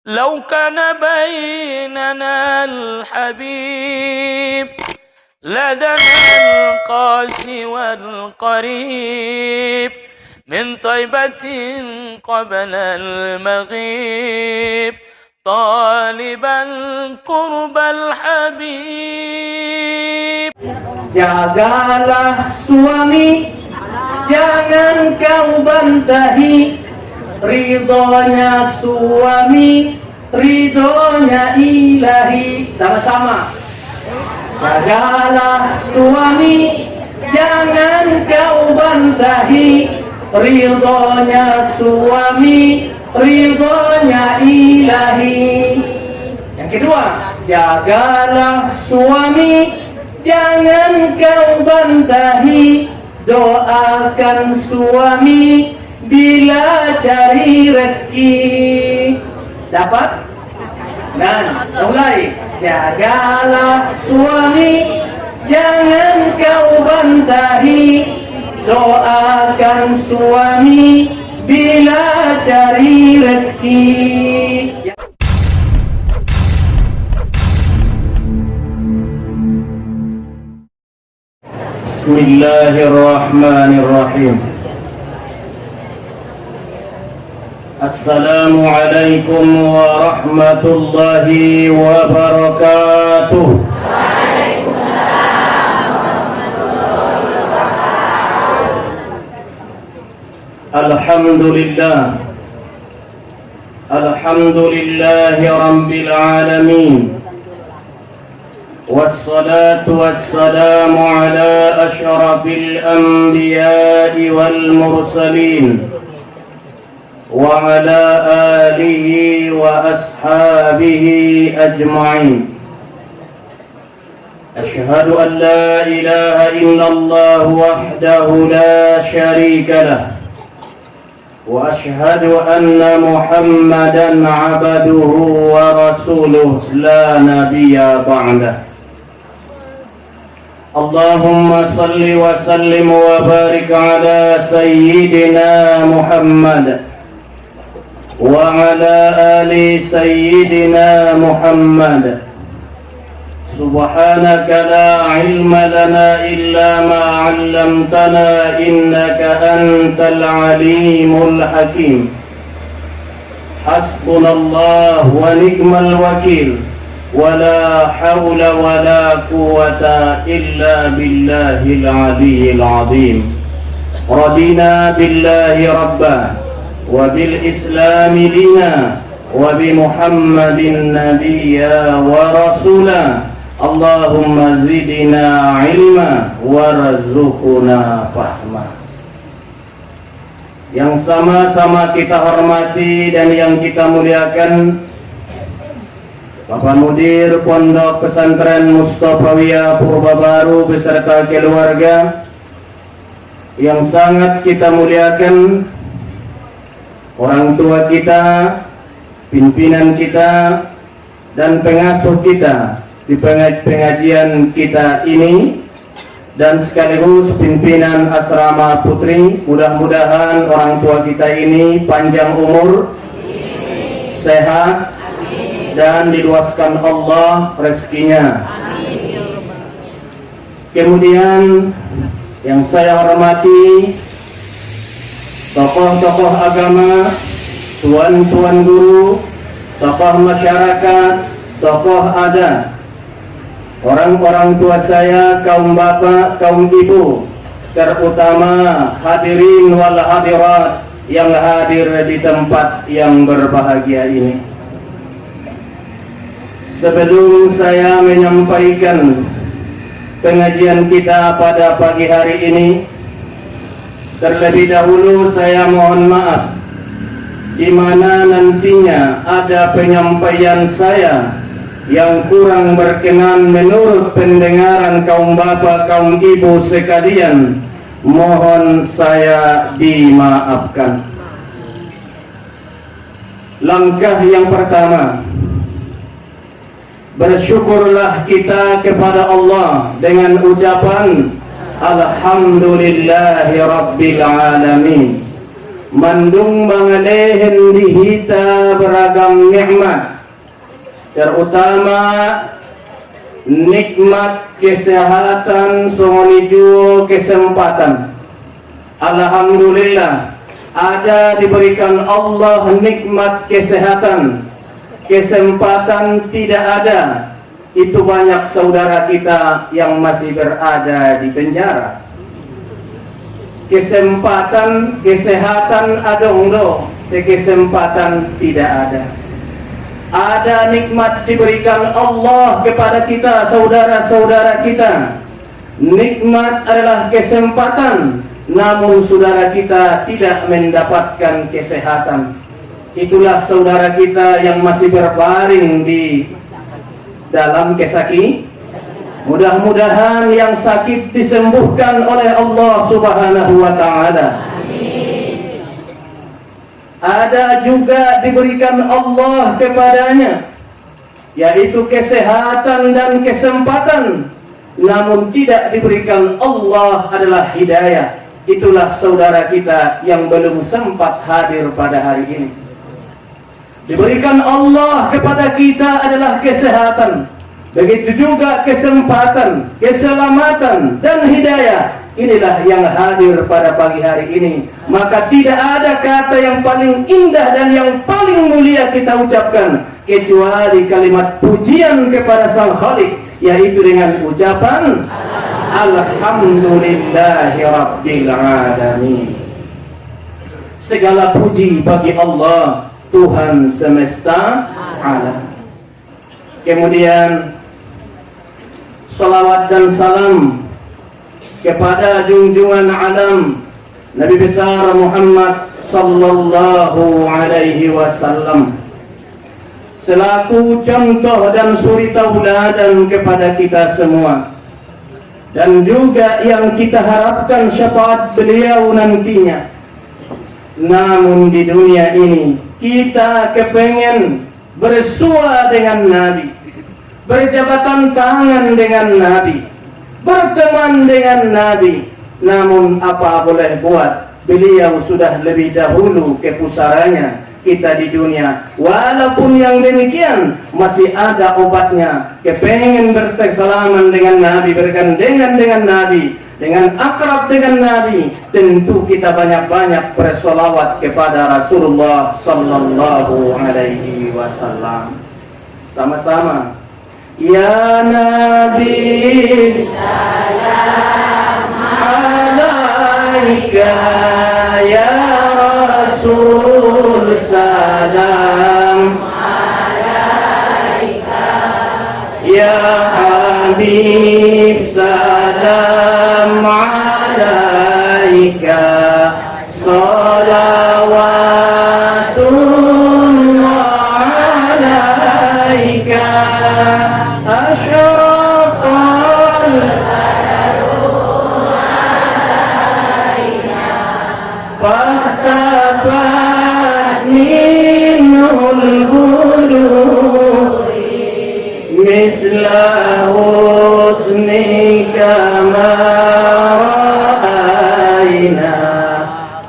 لو كان بيننا الحبيب لدنا القاسي والقريب من طيبة قبل المغيب طالبا قرب الحبيب. Jagalah suami, jangan kau bantahi, ridhonya suami, ridhonya ilahi. Sama-sama. Jagalah suami, jangan kau bantahi, ridhonya suami, ridhonya ilahi. Yang kedua, jagalah suami, jangan kau bantahi, doakan suami bila cari rezeki. Dapat? Dan mulai. Jagalah suami, jangan kau bantahi, doakan suami bila cari rezeki. Bismillahirrahmanirrahim. Assalamualaikum warahmatullahi wabarakatuh. Alhamdulillah. Alhamdulillahi rabbil alamin. والصلاة والسلام على أشرف الأنبياء والمرسلين وعلى آله وأصحابه أجمعين. أشهد أن لا إله إلا الله وحده لا شريك له وأشهد أن محمدا عبده ورسوله لا نبي بعده. اللهم صل وسلم وبارك على سيدنا محمد وعلى آل سيدنا محمد. سبحانك لا علم لنا إلا ما علمتنا إنك أنت العليم الحكيم. حسبنا الله ونعم الوكيل ولا حول ولا قوة إلا بالله العلي العظيم. رضينا بالله ربا وبالإسلام دينا وبمحمد نبيا ورسولا. Allahumma zidna ilma warzuqna fahma. Yang sama-sama kita hormati dan yang kita muliakan Bapak Mudir Pondok Pesantren Mustafawiyah Purba Baru beserta keluarga, yang sangat kita muliakan orang tua kita, pimpinan kita, dan pengasuh kita di pengajian kita ini, dan sekaligus pimpinan asrama putri. Mudah-mudahan orang tua kita ini panjang umur, sehat, dan diluaskan Allah rezekinya. Kemudian yang saya hormati tokoh-tokoh agama, tuan-tuan guru, tokoh masyarakat, tokoh adat, orang-orang tua saya, kaum bapak, kaum ibu, terutama hadirin wal hadirat yang hadir di tempat yang berbahagia ini. Sebelum saya menyampaikan pengajian kita pada pagi hari ini, terlebih dahulu saya mohon maaf di mana nantinya ada penyampaian saya yang kurang berkenan menurut pendengaran kaum bapak, kaum ibu sekalian. Mohon saya dimaafkan. Langkah yang pertama, bersyukurlah kita kepada Allah dengan ucapan Alhamdulillahi Rabbil Alamin. mandung bangalehen dihita beragam nikmat, terutama nikmat kesehatan songoniju kesempatan. Alhamdulillah ada diberikan Allah nikmat kesehatan, kesempatan tidak ada. Itu banyak saudara kita yang masih berada di penjara. Kesempatan, kesehatan adongdo, kesempatan tidak ada. Ada nikmat diberikan Allah kepada kita, saudara-saudara kita. Nikmat adalah kesempatan, namun saudara kita tidak mendapatkan kesehatan. Itulah saudara kita yang masih berbaring di dalam kesakitan. Mudah-mudahan yang sakit disembuhkan oleh Allah Subhanahu wa Ta'ala. Ada juga diberikan Allah kepadanya, yaitu kesehatan dan kesempatan, namun tidak diberikan Allah adalah hidayah. Itulah saudara kita yang belum sempat hadir pada hari ini. Diberikan Allah kepada kita adalah kesehatan, begitu juga kesempatan, keselamatan, dan hidayah. Inilah yang hadir pada pagi hari ini. Maka tidak ada kata yang paling indah dan yang paling mulia kita ucapkan kecuali kalimat pujian kepada Sang Khalik, yaitu dengan ucapan Alhamdulillahi Rabbil Alamin. Segala puji bagi Allah, Tuhan semesta alam. Kemudian salawat dan salam kepada junjungan alam Nabi besar Muhammad sallallahu alaihi wasallam, selaku contoh dan suri tauladan kepada kita semua, dan juga yang kita harapkan syafaat beliau nantinya. Namun di dunia ini kita kepengen bersua dengan Nabi, berjabatan tangan dengan Nabi, berteman dengan Nabi. Namun apa boleh buat, beliau sudah lebih dahulu ke pusaranya kita di dunia. Walaupun yang demikian masih ada obatnya. Kepengen bertersalaman dengan Nabi, bergandengan dengan Nabi, dengan akrab dengan Nabi, tentu kita banyak-banyak bersolawat kepada Rasulullah sallallahu alaihi wasallam. Sama-sama. Ya Nabi salam alaika, ya Rasul salam alaika, ya Habib salam alaika, salawatullah alaika. Fahtabat minul ghurur misla husnika ma ra'ayna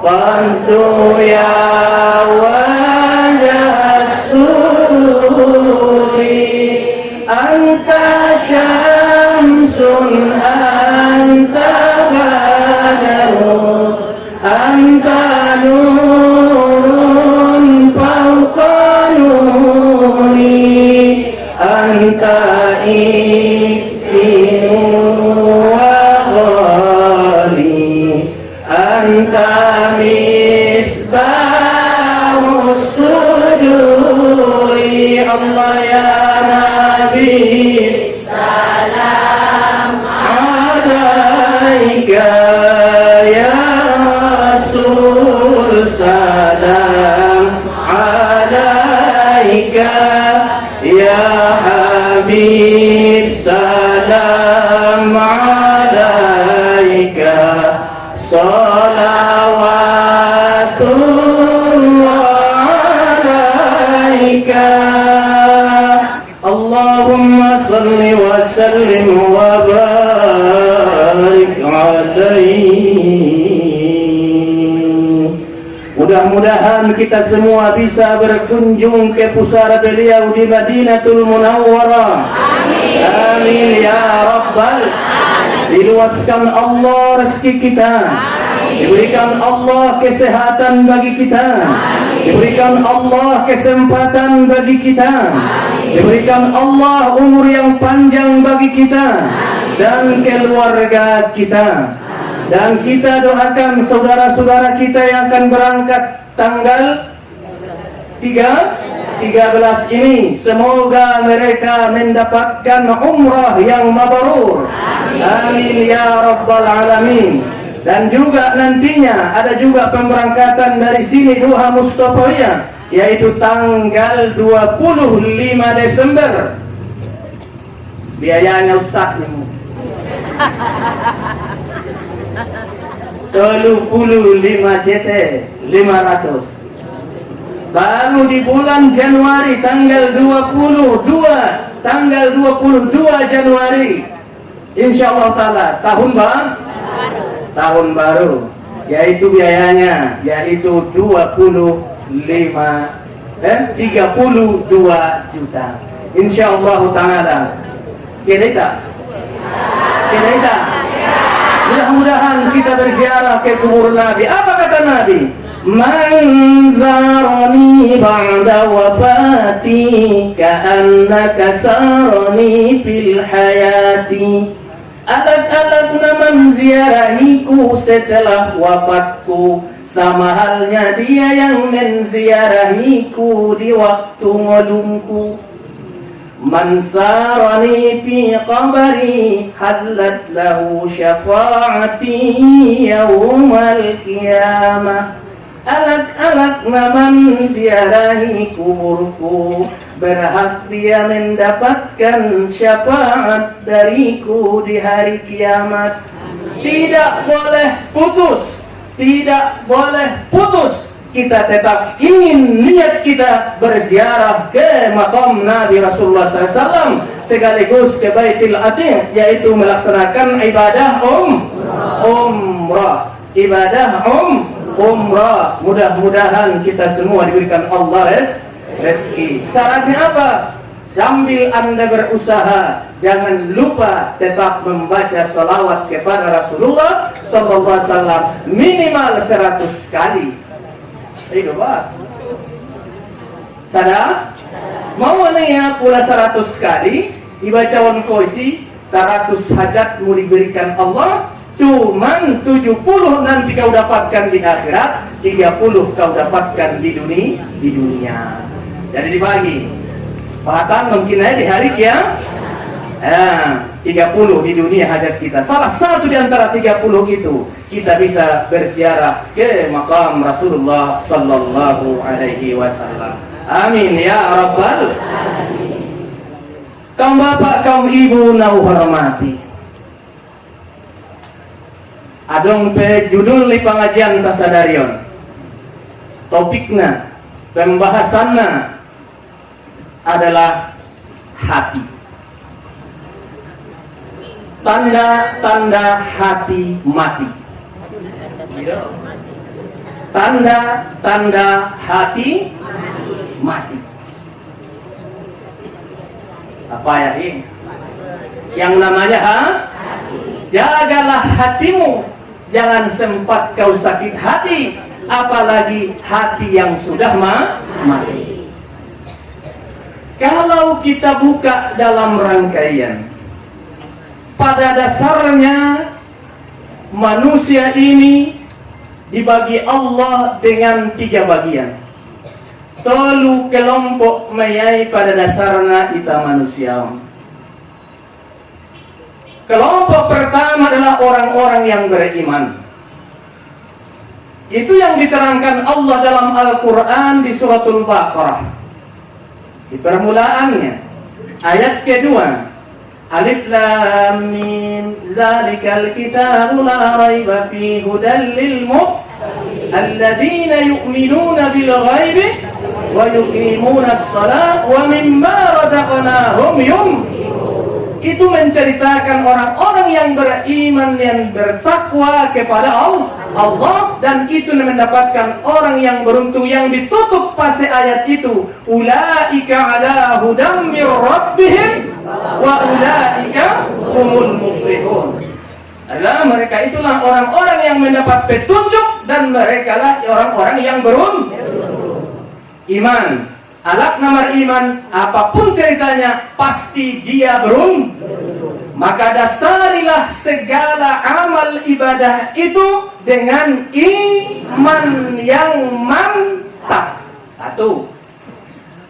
qantu ya wajah sururi anta syamsun anta badarun anta nurun fawqa nuri anta iksimu wa ghali anta misbahu suduri. Allah ya Nabi salam alaika, salam alaika, ya Habib salam alaika, salawatullah alaika. Allahumma salli wa sallim wa barik alaihi. Mudah-mudahan kita semua bisa berkunjung ke pusara beliau di Madinatul Munawwarah. Amin. Amin ya Rabbal. Diluaskan Allah rezeki kita. Diberikan Allah kesehatan bagi kita. Diberikan Allah kesempatan bagi kita. Diberikan Allah umur yang panjang bagi kita dan keluarga kita. Dan kita doakan saudara-saudara kita yang akan berangkat tanggal 13 ini, semoga mereka mendapatkan umrah yang mabrur. Amin ya Rabbal Alamin. Dan juga nantinya ada juga pemberangkatan dari sini Duha Mustafa'iyah, yaitu tanggal 25 Desember. Biayanya Ustaz nih 35 JT 500. Baru di bulan Januari tanggal 22 Januari insyaallah taala tahun baru, yaitu biayanya yaitu 32 juta insyaallah taala. Kita mudah-mudahan kita berziarah ke kubur Nabi. Apa kata Nabi? Man zarani ba'da wafati ka'annaka sarani fil hayati. Alat-alatna menziarahiku setelah wafatku, sama halnya dia yang menziarahiku di waktu ngelumku. Man sarani fi qabri halat lahu syafa'ati yawmal qiyamah. Alat-alat naman ziarahi kuburku, berhak dia mendapatkan syafaat dariku di hari kiamat. Tidak boleh putus. Kita tetap ingin niat kita berziarah ke makam Nabi Rasulullah SAW sekaligus ke Baitul Atiq, yaitu melaksanakan ibadah umrah. Mudah-mudahan kita semua diberikan Allah rezeki. Syaratnya apa? Sambil Anda berusaha, jangan lupa tetap membaca salawat kepada Rasulullah SAW minimal 100 kali. Itu Pak. Sadar? Mau ya pula 100 kali dibaca wan koisi, 100 hajat mau diberikan Allah, cuman 70 nanti kau dapatkan di akhirat, 30 kau dapatkan di dunia. Jadi dibagi. Bahkan mungkin aja di hari kiamat 30 di dunia hajat kita. Salah satu di antara 30 itu kita bisa berziarah ke makam Rasulullah sallallahu alaihi wasallam. Amin ya Rabbal. Kaum bapak, kaum ibu nau hormati. Adong pe judul li pengajian tasadarion. Topiknya, pembahasannya adalah hati. Tanda-tanda hati mati. Tanda-tanda hati mati. Apa ya ini? Yang namanya jagalah hatimu, jangan sempat kau sakit hati, apalagi hati yang sudah mati. Kalau kita buka dalam rangkaian, pada dasarnya manusia ini dibagi Allah dengan 3 bagian. Tolu kelompok mayai pada dasarnya kita manusia. Kelompok pertama adalah orang-orang yang beriman. Itu yang diterangkan Allah dalam Al-Quran di suratul Baqarah. Di permulaannya, ayat kedua, Alif Lam Mim, Zalikal Kitabu la raiba fihi hudan lil muttaqin alladzina yu'minuna bil ghaibi wa yuqimuna as-salata wa mimma razaqnahum yunfiqun. Itu menceritakan orang-orang yang beriman, yang bertakwa kepada Allah. Allah, dan itu mendapatkan orang yang beruntung. Yang ditutup pasal ayat itu, ulaika ala hudam mir rabbihim wa ulaika humul muflihun. Adalah mereka itulah orang-orang yang mendapat petunjuk, dan mereka lah orang-orang yang beruntung. Iman, alat nomor iman, apapun ceritanya pasti dia beruntung. Maka dasarilah segala amal ibadah itu dengan iman yang mantap. Satu.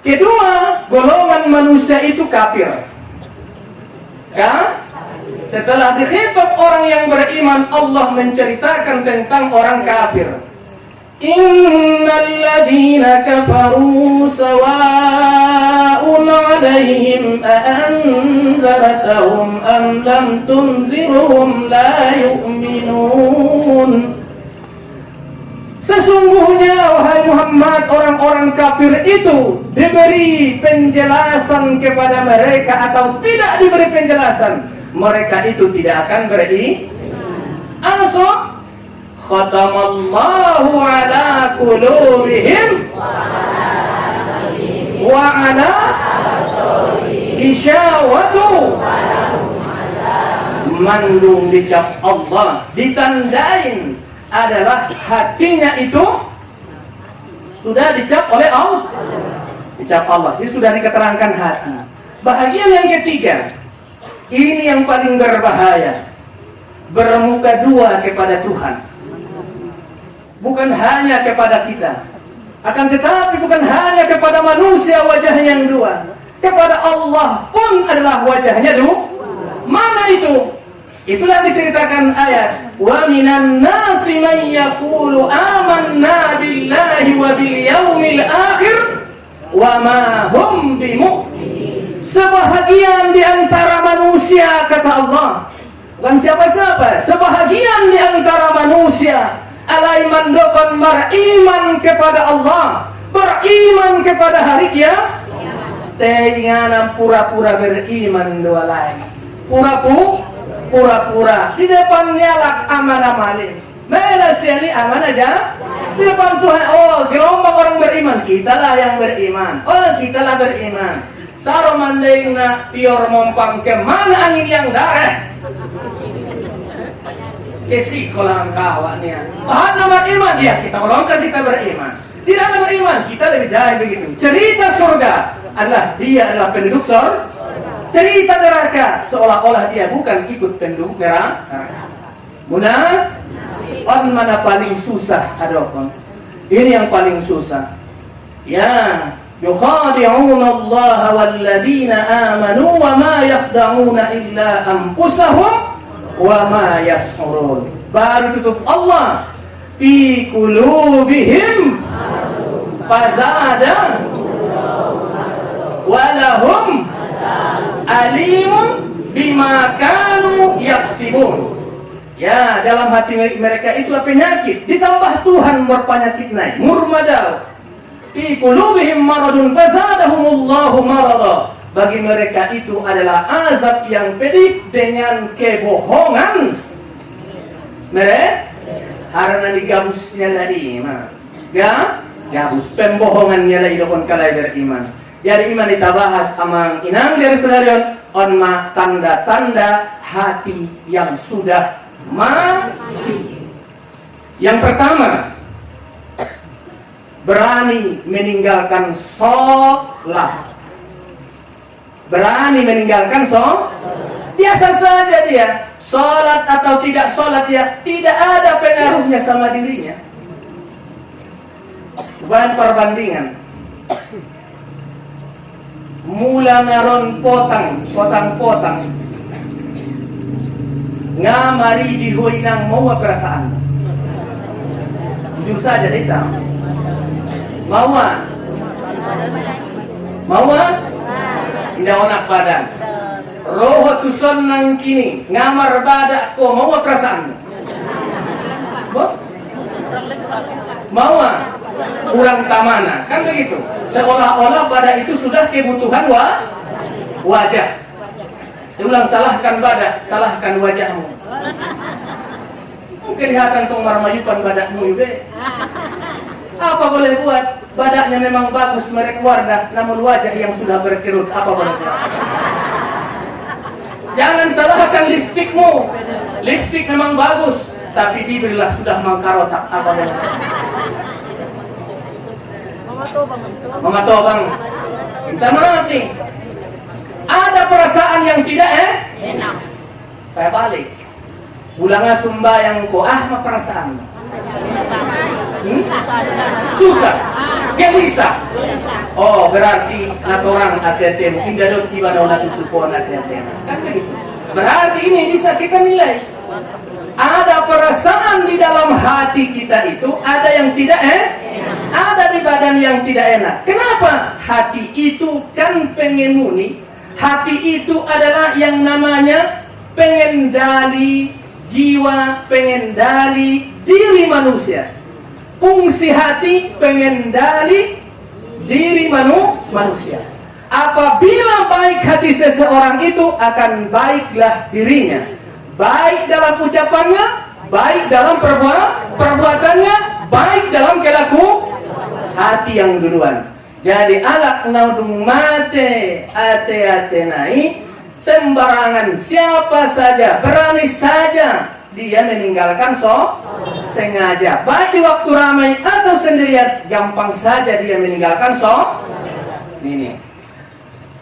Kedua, golongan manusia itu kafir. Ya? Setelah dikhitab orang yang beriman, Allah menceritakan tentang orang kafir. Innal ladzina kafaru sawa'un 'alaihim a'anzartahum am lam tunzirhum la yu'minun. Sesungguhnya wahai Muhammad, orang-orang kafir itu diberi penjelasan kepada mereka atau tidak diberi penjelasan, mereka itu tidak akan beriman. Also khatamallahu ala qulubihim wa ala isyawatu mandung dicap Allah, ditandain adalah hatinya itu sudah dicap oleh Allah, dicap Allah. Ini sudah diketerangkan hati. Bahagian yang ketiga, ini yang paling berbahaya, bermuka dua kepada Tuhan. Bukan hanya kepada kita, akan tetapi bukan hanya kepada manusia wajahnya yang dua, kepada Allah pun adalah wajahnya dua. Mana itu? Itulah diceritakan ayat, wa minan nasi man yaqulu amanna billahi wa bil yaumil akhir wa ma hum bimu'minin. Sebahagian di antara manusia, kata Allah, bukan siapa-siapa, sebahagian di antara manusia alaiman dokon beriman kepada Allah, beriman kepada hari kiamat. Tenganan pura-pura beriman dua lain, pura-pura di depan nyalak aman-amanin. Melas ini aman aja di depan Tuhan. Oh, gelombang orang beriman, kitalah yang beriman. Oh, kitalah beriman. Saro mandeng na pior mompang kemana angin yang darah. Kesi kolang kawannya. Bahan nomor iman dia, kita melongkar kita beriman. Tidak ada beriman, kita lebih jauh begitu. Cerita surga adalah dia adalah penduduk surga. Cerita neraka seolah-olah dia bukan ikut penduduk neraka. Munafik. Mana paling susah adapun. Ini yang paling susah. Ya, yukhadi'una Allah walladzina amanu wa ma yakhda'una illa anfusahum wa ma yash'urun. Baru tutup Allah, fi qulubihim fazada wa lahum alimun bima kanu yaksibun. Ya, dalam hati mereka itu penyakit, ditambah Tuhan berpenyakit naik murmadal. Fi qulubihim maradun fazadahumullahu marada. Bagi mereka itu adalah azab yang pedih dengan kebohongan. Mereka karena digabusnya tadi, gabus pembohongannya lagi dokon kalai beriman. Jadi iman kita bahas amang inang dari sedarion onma tanda-tanda hati yang sudah mati. Yang pertama, berani meninggalkan sholat. Berani meninggalkan sholat. Biasa saja dia, sholat atau tidak sholat ya, tidak ada pengaruhnya sama dirinya. Bukan perbandingan. Mula ngaron potang ngamari dihoinang mau perasaan. Jujur saja kita mau tidak onak badan roh tuson nang kini ngamar badak ko mau perasaan mau kurang tamana kan begitu, seolah-olah badak itu sudah kebutuhan wajah. Ulang salahkan badak, salahkan wajahmu. kelihatan tong marmayupan badakmu juga. Apa boleh buat? Badaknya memang bagus merek Wardah, namun wajah yang sudah berkerut. Apa boleh buat? Jangan salahkan lipstikmu. Lipstik memang bagus, tapi bibirlah sudah mengkarotak. Apa boleh buat? Mama Tobang, minta maaf nih. Ada perasaan yang tidak enak. Saya balik. Ulangnya sembahyang ko, mah perasaan. Susah. Gelisah. Oh, berarti aturan hati-hati mungkin dadok ibadah ulat sukuan hati-hati. Kan begitu. Berarti ini bisa kita nilai. Ada perasaan di dalam hati kita itu, ada yang tidak ada di badan yang tidak enak. Kenapa? Hati itu kan pengen muni. Hati itu adalah yang namanya pengendali jiwa, pengendali diri manusia. Fungsi hati pengendali diri manusia. Apabila baik hati seseorang itu, akan baiklah dirinya. Baik dalam ucapannya, baik dalam perbuatannya, baik dalam kelakuan. Hati yang duluan. Jadi alak naudung mate ate nai, sembarangan siapa saja, berani saja dia meninggalkan sengaja. Baik di waktu ramai atau sendirian, gampang saja dia meninggalkan ini.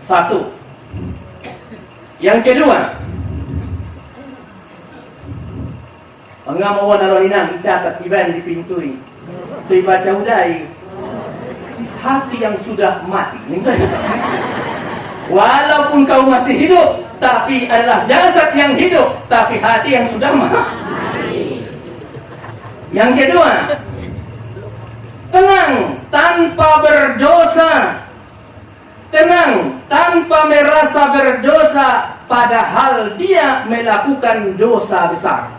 Satu. Yang kedua, pengamuan alonina mencatat iban di pintui. Saya baca udai. Hati yang sudah mati. Walaupun kau masih hidup, tapi adalah jasad yang hidup, tapi hati yang sudah mati. Yang kedua, tenang tanpa berdosa. Tenang tanpa merasa berdosa, padahal dia melakukan dosa besar.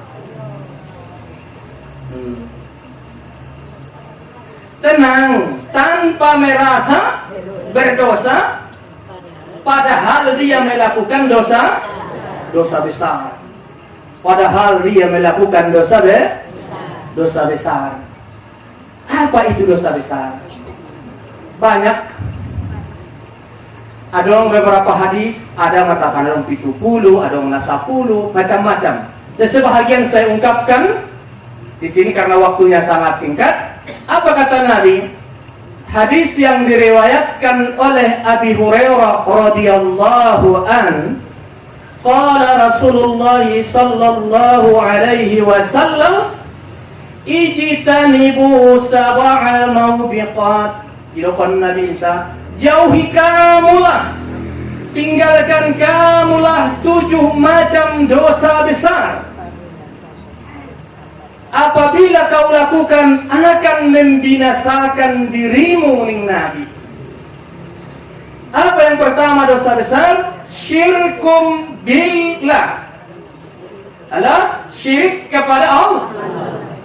Tenang tanpa merasa berdosa, padahal dia melakukan dosa besar. Padahal dia melakukan dosa besar. Apa itu dosa besar? Banyak. Ada beberapa hadis, ada mengatakan dalam 70, ada yang 10, macam-macam. Dan sebahagian saya ungkapkan di sini karena waktunya sangat singkat. Apa kata Nabi? Hadis yang diriwayatkan oleh Abi Hurairah radhiyallahu an, qala Rasulullah sallallahu alaihi wasallam, ijtanibu sab'a mawbiqat. Dilakukan Nabi Isa, jauhi kamulah, tinggalkan kamulah 7 macam dosa besar. Apabila kau lakukan, akan membinasakan dirimu, ning Nabi. Apa yang pertama dosa besar? Syirkum billah. Adalah syirik kepada Allah,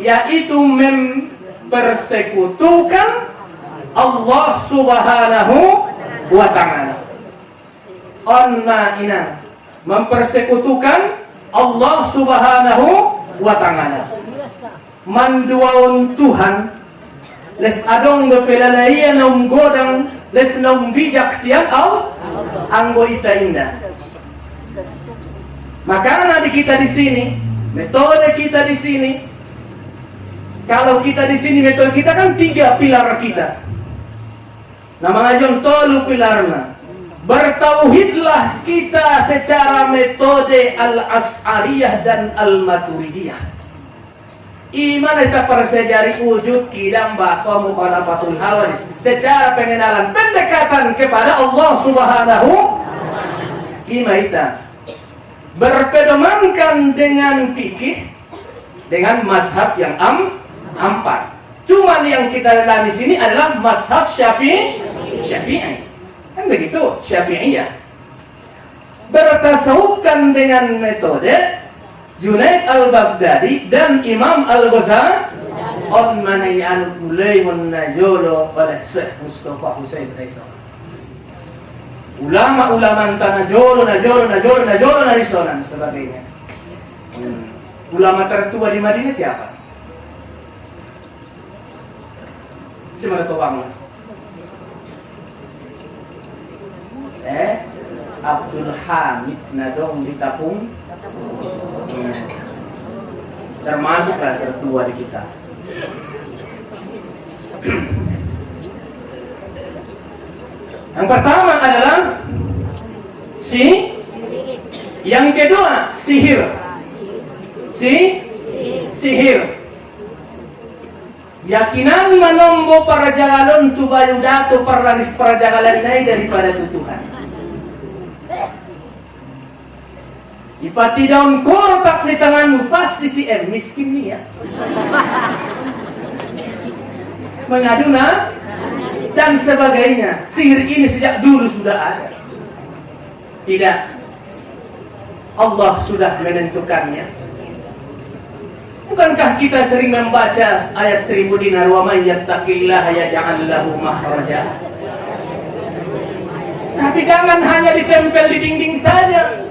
yaitu mempersekutukan Allah subhanahu wa ta'ala. Onna ina, mempersekutukan Allah subhanahu wa ta'ala. Manduaon Tuhan, les adong bepelalaiya nom godang, les nom bijak siang anggo ita indah. Maka Nabi kita di sini, metode kita di sini. Kalau kita di sini, metode kita kan 3 pilar kita. Nama ajon tolu pilarna. Bertauhidlah kita secara metode al-As'ariyah dan al-Maturidiyah. Iman kita persejari wujud kidam bakwa mukhalafatul hawadis, secara pengenalan pendekatan kepada Allah subhanahu. Kita berpedomankan dengan fikih, dengan mazhab yang 4. Cuman yang kita lihat di sini adalah mazhab Syafi'i. Kan begitu, Syafi'iyah. Bertasawufkan dengan metode Junaid al-Baghdadi dan Imam al-Ghazali. On manai anu mulai menajolo oleh Syekh Mustafa Husain Raisa. Ulama-ulama antara najolo na risonan sebagainya. Ulama tertua di Madinah siapa? Siapa tahu bangun? Abdul Hamid Nadong di Tapung. Termasuklah tertua di kita. Yang pertama adalah yang kedua sihir. Sihir. Yakinan menombo para jagalon tu bayu dato pararis para jagalan naik daripada tutuhan. Ipati daun kotak di tanganmu pasti si M miskin nih ya. Mengadu dan sebagainya. Sihir ini sejak dulu sudah ada. Tidak. Allah sudah menentukannya. Bukankah kita sering membaca ayat 1000 dinar wa may yattaqillaha yaj'al lahu makhraja? Tapi jangan hanya ditempel di dinding saja.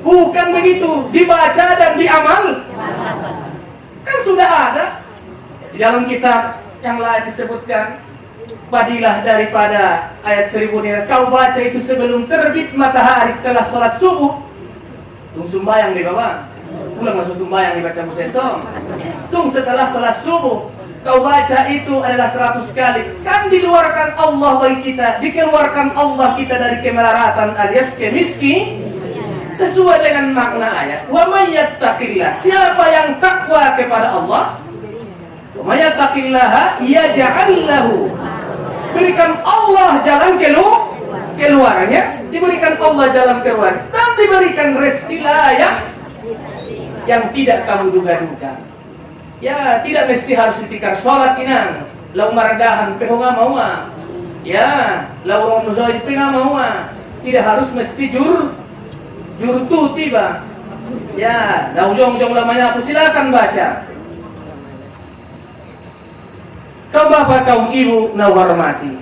Bukan begitu, dibaca dan diamal. Kan sudah ada. Di dalam kitab yang lain disebutkan, fadilah daripada ayat 1000 dinar. Kau baca itu sebelum terbit matahari setelah sholat subuh. Tung sembahyang di bawah. Pulang masuk sembahyang dibaca musentong. Tung setelah sholat subuh. Kau baca itu adalah 100 kali. Kan diluarkan Allah bagi kita. Dikeluarkan Allah kita dari kemelaratan alias kemiskin. Sesuai dengan makna ayat. Wa may yattaqillah. Siapa yang takwa kepada Allah, wa may yattaqillaha yaj'al lahu. Berikan Allah jalan keluarannya, diberikan Allah jalan keluar dan diberikan rezeki layak yang tidak kamu duga-duga. Ya, tidak mesti harus ditikar sholat inang. Lau mardahan pehonga maua. Ya, lau romuzoi penga maua. Tidak harus mesti jurtu tiba. Ya, lau jong lamanya aku silakan baca. Kaum bapak, kaum ibu, na hormati.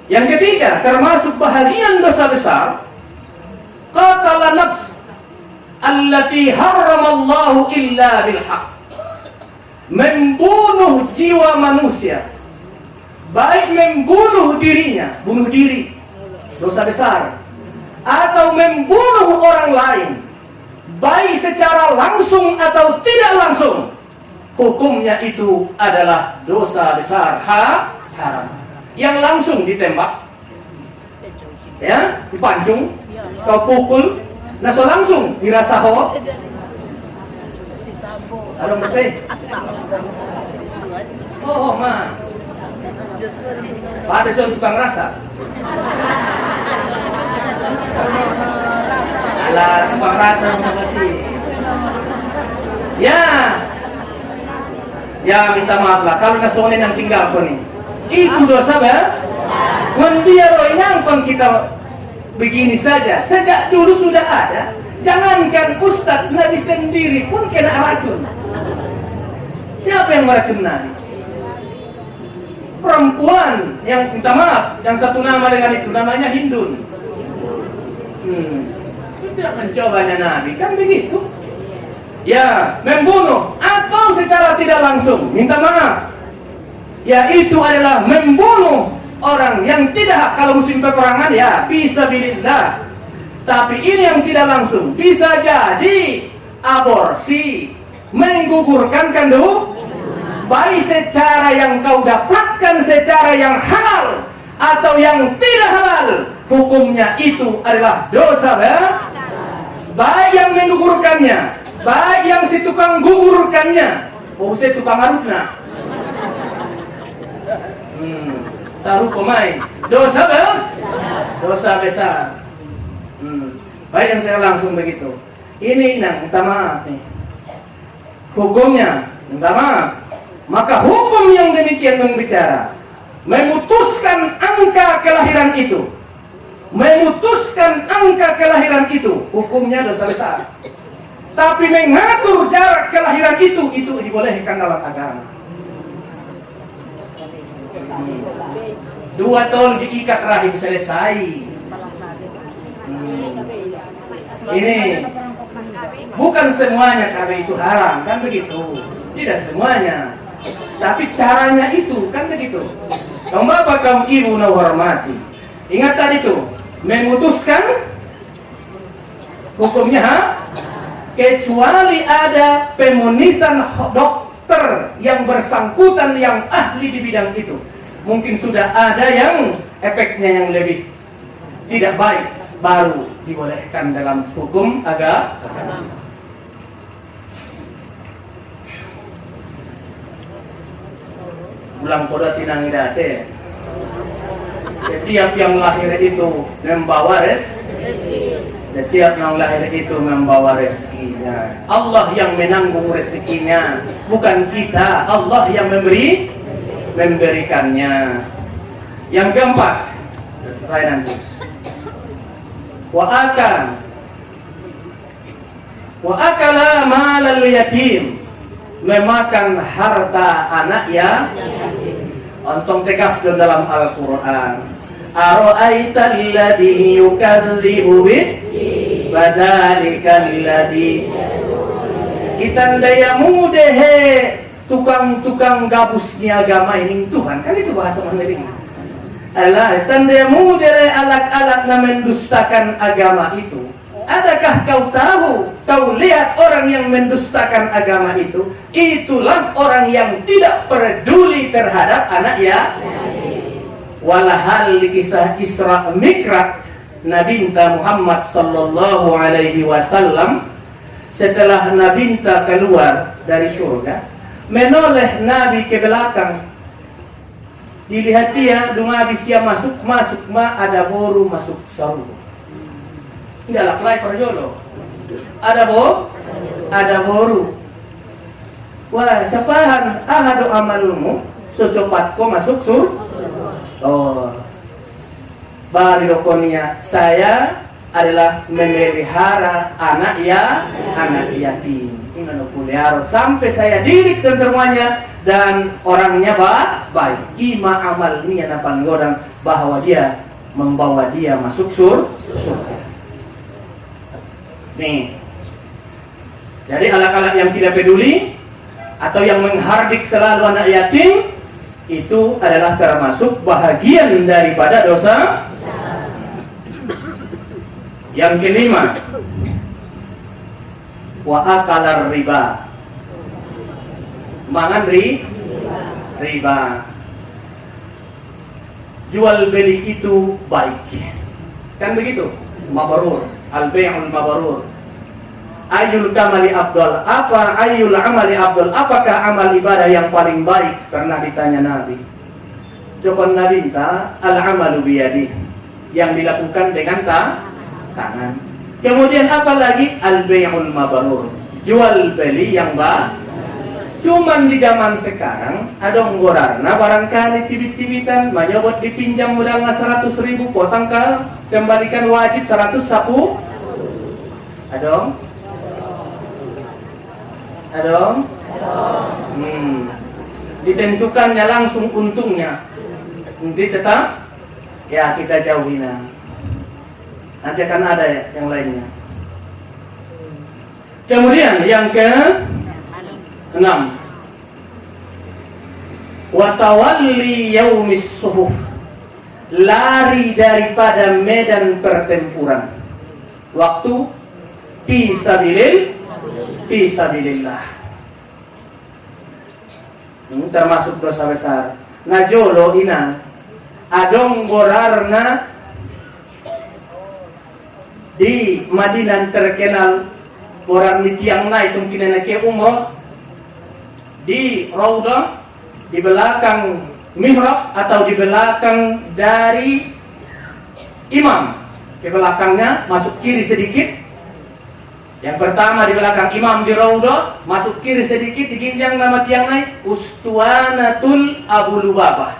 Yang ketiga, termasuk bahagian dosa besar, qatala nafs allati harramallahu illa bilhaq. Membunuh jiwa manusia, baik membunuh dirinya, bunuh diri, dosa besar, atau membunuh orang lain, baik secara langsung atau tidak langsung, hukumnya itu adalah dosa besar, haram. Yang langsung ditembak, ya, dipancung, kau pukul, naso langsung dirasa ho. Ada mesti. Oh, ma. Pada soal tukang rasa. Alah, tukang rasa mesti. Ya, minta maaf lah. Kalau nasonin yang tinggal ko nih. Itu dosa Mendiaro inangkon kita begini saja. Sejak dulu sudah ada. Jangankan Ustadz Nabi sendiri pun kena racun. Siapa yang meracun Nabi? Perempuan yang minta maaf, yang satu nama dengan itu namanya Hindun. Tidak mencobanya Nabi, kan begitu? Ya, membunuh atau secara tidak langsung minta maaf. Yaitu adalah membunuh orang yang tidak, kalau musim peperangan ya fisabilillah. Tapi ini yang tidak langsung, bisa jadi aborsi, menggugurkan kandung bayi secara yang kau dapatkan secara yang halal atau yang tidak halal, hukumnya itu adalah dosa baik yang menggugurkannya, baik yang si tukang gugurkannya, si tukang arutna. Taruh pemain dosa besar. Baik yang saya langsung begitu. Ini minta maaf nih. Hukumnya minta maaf. Maka hukum yang demikian membicara memutuskan angka kelahiran itu. Memutuskan angka kelahiran itu, hukumnya dosa besar. Tapi mengatur jarak kelahiran itu dibolehkan dalam agama. 2 tahun diikat rahim selesai. Ini Bukan semuanya karena itu haram, kan begitu. Tidak semuanya. Tapi caranya itu, kan begitu. Kaum bapak, kaum ibu na hormati. Ingat tadi tuh, memutuskan hukumnya kecuali ada pemonisan dokter yang bersangkutan yang ahli di bidang itu. Mungkin sudah ada yang efeknya yang lebih tidak baik, baru dibolehkan dalam hukum agama. Ulang koda tinang idate. Setiap yang lahir itu membawa setiap yang lahir itu membawa rezekinya. Allah yang menanggung rezekinya, bukan kita. Allah yang memberikannya. Yang keempat, selesai nanti. Wa akala malal yatim, memakan harta anak ya. Ontong tegaskan dalam Al-Quran. Ara'aita alladhi yukadzibu fadzalika alladhi itandaya mudehe tukang-tukang gabusnya agama ini Tuhan. Kan itu bahasa Mandarin. Allah tandaya mudere alak-alak na mendustakan agama itu. Adakah kau tahu, kau lihat orang yang mendustakan agama itu, itulah orang yang tidak peduli terhadap anak ya. Walahal kisah Isra Mikraj Nabi Muhammad sallallahu alaihi wasallam, setelah Nabi keluar dari surga, menoleh Nabi ke belakang. Dilihat dia, Nabi siap masuk ada boru masuk surga. Tidak laklai perjolo. Ada boru. Wah, sepahan ahadu amalmu, secepat ko masuk surga. Oh, baridokonia saya adalah memelihara anak yatim. Sampai saya didik semuanya dan orangnya baik. Ima amal niya na panggodang bahwa dia membawa dia masuk surga. Nih. Jadi anak-anak yang tidak peduli atau yang menghardik selalu anak yatim itu adalah termasuk bahagian daripada dosa. Yang kelima, wa akalar riba. Mangan riba. Jual beli itu baik. Kan begitu? Mabrur. Al-bay'ul mabrur. Ayul kamali abdul, ayul amali abdul, apakah amal ibadah yang paling baik? Pernah ditanya Nabi. Jawaban Nabi minta al-amalu biyadi, yang dilakukan dengan tangan. Kemudian apa lagi? Al-bay'ul mabrur, jual beli yang baik. Cuman di zaman sekarang ada onggorarna barangkali cibit-cibitan menyebut dipinjam modalnya 100.000, potong kembalikan wajib 100 sapu. Adong? Ditentukannya langsung untungnya. Nanti tetap ya kita jauhin. Nanti akan ada yang lainnya. Kemudian yang ke-6, watawalli yaumis suhuf, lari daripada medan pertempuran. Waktu fisabilillah. Termasuk dosa besar. Najolo ina adong gorarna di Madinah terkenal orang di tiang naik mungkin ke umroh di Raudhah, di belakang mihrab atau di belakang dari imam, ke belakangnya masuk kiri sedikit. Yang pertama di belakang imam di Raudhah, masuk kiri sedikit diginjang nama tiang naik Ustuanatul Abu Lubabah.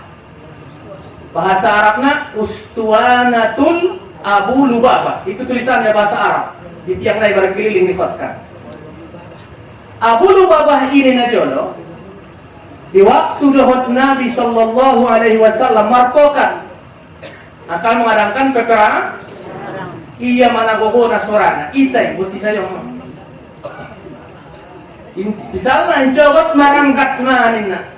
Bahasa Arabnya Ustuanatul Abu Lubabah. Itu tulisannya bahasa Arab. Di tiang naik berkeliling di kota. Abu Lubabah ini najolo di waktu dahut Nabi sallallahu alaihi wasallam markokan akan mengadakan peperangan. Iya mana gogo nasorana itai buti saya Misalnya jawab marangkat manina.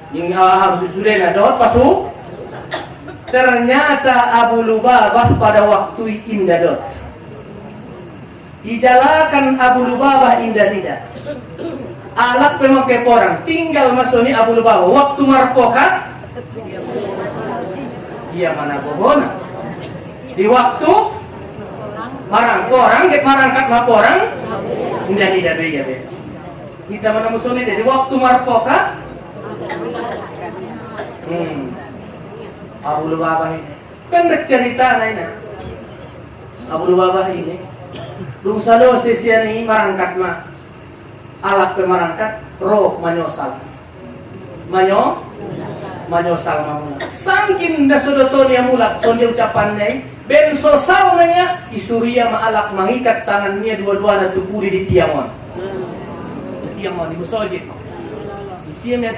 Yang harus sudah ada pasu. Ternyata Abu Lubabah pada waktu indah dot. Dijalakan Abu Lubabah indah tidak. Alat pemakai porang tinggal masuk ni Abu Lubabah. Waktu marpokat dia mana bohona. Di waktu marang porang, get marangkat maporang indah tidak beda. Kita mana musuh ni di waktu marpokat. Abu Lubabah ini kan cerita lainnya. Abu Lubabah ini Rungsalo sisia ini marangkat mah alat pemarangkat roh manyosal manyosal mamula sangkin dasodoton yang mulak sonde ucapannya ben sosal nanya isuria maalak mengikat tangannya dua-dua tupuri di tiamon di musojid isinya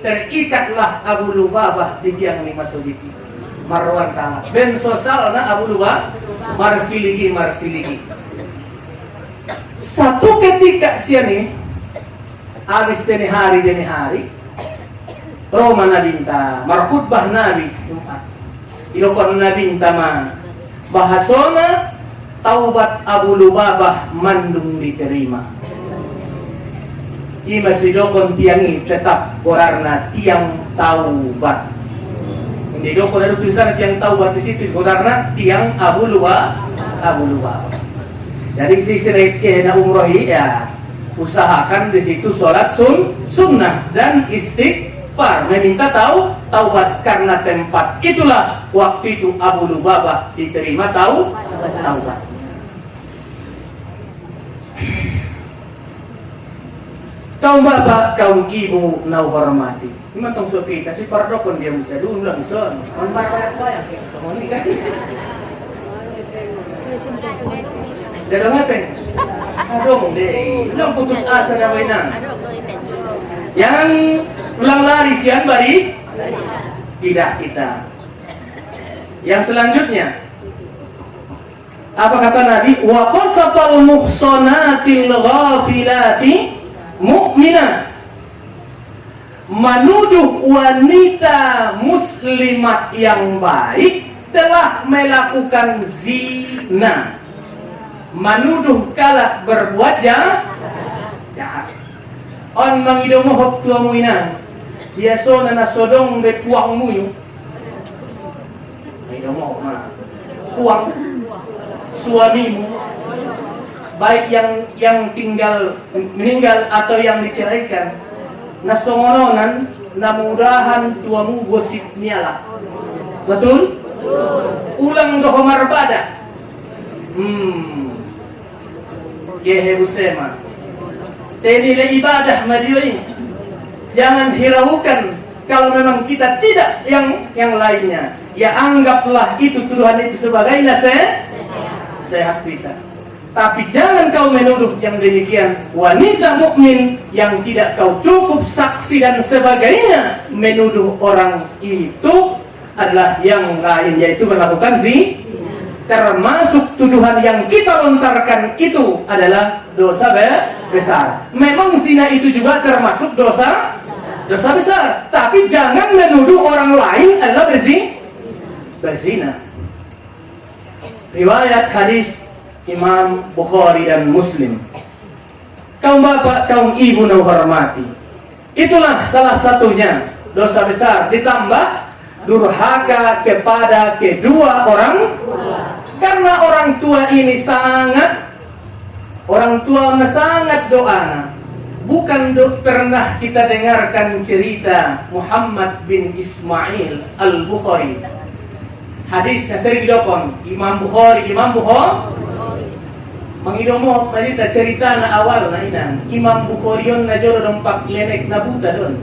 terikatlah Abu Lubabah di tiang ini masojid marwan tangan ben sosal na Abu Lubabah marsiligi satu ketika siang habis dini hari Roma nabinta markhutbah Nabi Jumat ilokon nabinta ma bahasona taubat Abu Lubabah mandung diterima i masih dokon tiangi tetap gorarna tiang taubat hindi dokon ada tulisan tiang taubat di situ gorarna tiang Abu Lubabah. Jadi si na umrohi ya usahakan di situ sholat sunnah dan istighfar meminta taubat karena tempat itulah waktu itu Abu Lubabah diterima taubat. Kaum bapak, kaum ibu nau hormati. Memang tong sopi kasih pardokon dia bisa dulu lang son. On marah yang kayak semua ini kan. Dadong apa? Adong deh. Belum putus asa na mainan. Yang ulang lari sian bari tidak kita. Yang selanjutnya apa kata Nabi? Wa qasafal muhsanatil ghafilati mu'minah. Menuduh wanita muslimat yang baik telah melakukan zina. Menuduh kalah berbuat jahat. On mangidomo hok tuamu ina. Biasa na nasodong be puangmu yu. Mangidomo na. Puang suamimu baik yang meninggal atau yang diceraikan. Nasongononan namudahan tuamu gosip niala. Betul? Ulang doho marbada. Gehe busema. Nilai ibadah majuin. Jangan hiraukan kalau memang kita tidak yang lainnya. Ya anggaplah itu tuduhan itu sebagai nasihat kita. Tapi jangan kau menuduh yang demikian wanita mukmin yang tidak kau cukup saksi dan sebagainya menuduh orang itu adalah yang lain yaitu melakukan zina. Termasuk tuduhan yang kita lontarkan itu adalah dosa besar. Memang zina itu juga termasuk dosa besar. Tapi jangan menuduh orang lain adalah berzina. Riwayat hadis Imam Bukhari dan Muslim. Kaum bapak, kaum ibu yang hormati, itulah salah satunya dosa besar. Ditambah durhaka kepada kedua orang karena orang tua ini sangat doana. Bukan pernah kita dengarkan cerita Muhammad bin Ismail Al-Bukhari. Hadisnya sering didokon Imam Bukhari mengidomo cerita na awal na inan Imam Bukhari yon na joro dompak lenek na buta don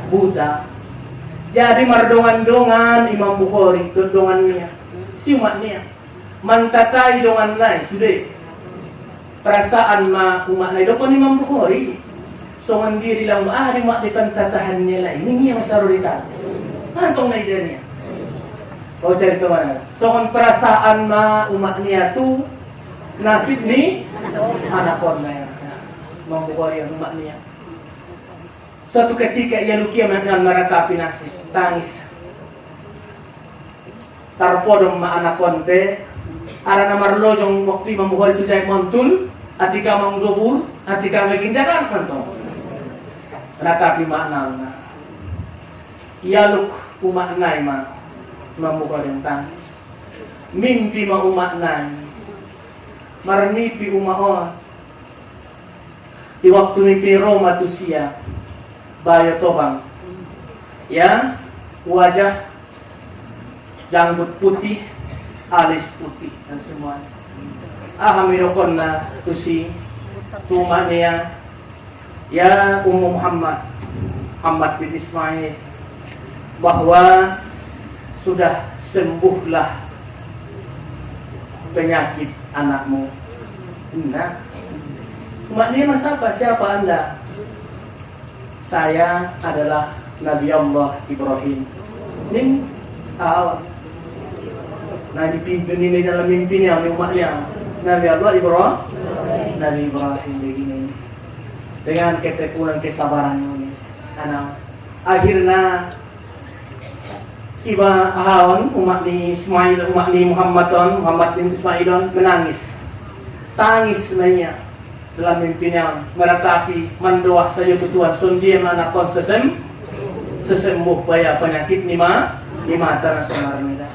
buta. Jadi mardongan-dongan Imam Bukhari dongan niya siumat niya mantatai dongan nai sudah perasaan ma umat nai dokon Imam Bukhari songan diri lang di mak ditantatahan niya lain ini yang sarurita antong nai dia kau cari kemana songan perasaan ma umat niya tu nasib ni anak korna ya. Membuka yang umatnya. Suatu ketika ia lukia dengan meratapi nasib, tangis. Tarpodong ma anak konte, ada nama lojong waktu membuka itu jahit montul, atika menggobur, atika megindakan mentong. Meratapi makna. Ia luk umaknai ma membuka yang tangis. Mimpi ma umaknai, marnipi umaon. Di waktu mimpi Roma tusia bayo tobang ya, wajah janggut putih, alis putih dan semuanya. Ahamirokon na tusi tumanya ya Ummu Muhammad bin Ismail, bahwa sudah sembuhlah penyakit anakmu. Nah, umatnya siapa Anda? Saya adalah Nabi Allah Ibrahim. Ini awal. Nah, dipimpin ini dalam mimpinya oleh umatnya Nabi Allah Ibrahim. Nabi Ibrahim begini dengan ketekunan kesabaran ini. Anak akhirnya iba ahon umat ni Ismail, umat ni Muhammad bin Ismail menangis. Tangis lainnya dalam mimpinya, meratapi mendoa saja ke Tuhan sundia manakon sesembuh baya penyakit lima tanah semarnida.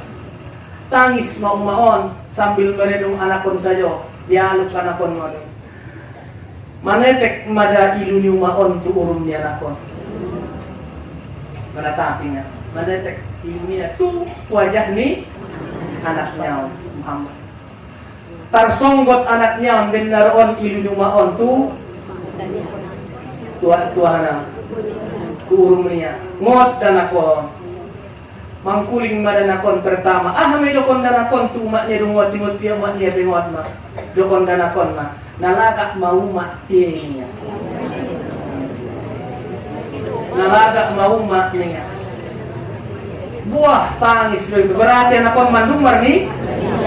Tangis maon sambil merenung anakon saja, dialuk anakon maon. Manetek mada iluni maon tu urumnya anakon. Meratapinya, manetek iluni tu wajah ni anaknya Muhammad. Tarsonggot anaknya benaron ilunumaon tu tuahana urumnya ngot danakon mangkuling madanakon pertama may dokon danakon tu maknya dungot dia maknya dengot ma dokon danakon ma nalaga mau maktinya nalaga mau maknya buah tangis itu berarti anakon mandung marni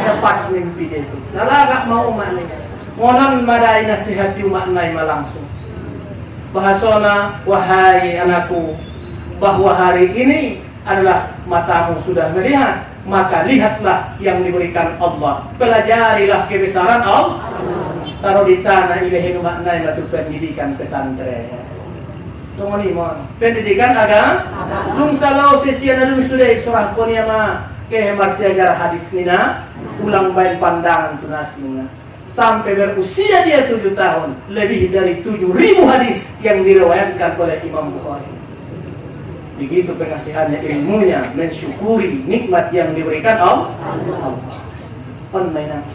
dapat mimpi dia itu. Nalaga mau maknanya. Ngonon madai nasihat maknai langsung. Bahasona, wahai anakku, bahwa hari ini adalah matamu sudah melihat, maka lihatlah yang diberikan Allah. Pelajarilah kebesaran Allah. Saroditana ilahi maknai batu pendidikan pesantren. Tunggu mon. Pendidikan agama. Lung salau sesian alun sudah surah konyama kehemat sejarah hadis nina ulang baik pandangan tunasnya sampai berusia dia 7 tahun, lebih dari 7.000 hadis yang diriwayatkan oleh Imam Bukhari. Begitu pengasihannya ilmunya, mensyukuri nikmat yang diberikan Allah. Mainan.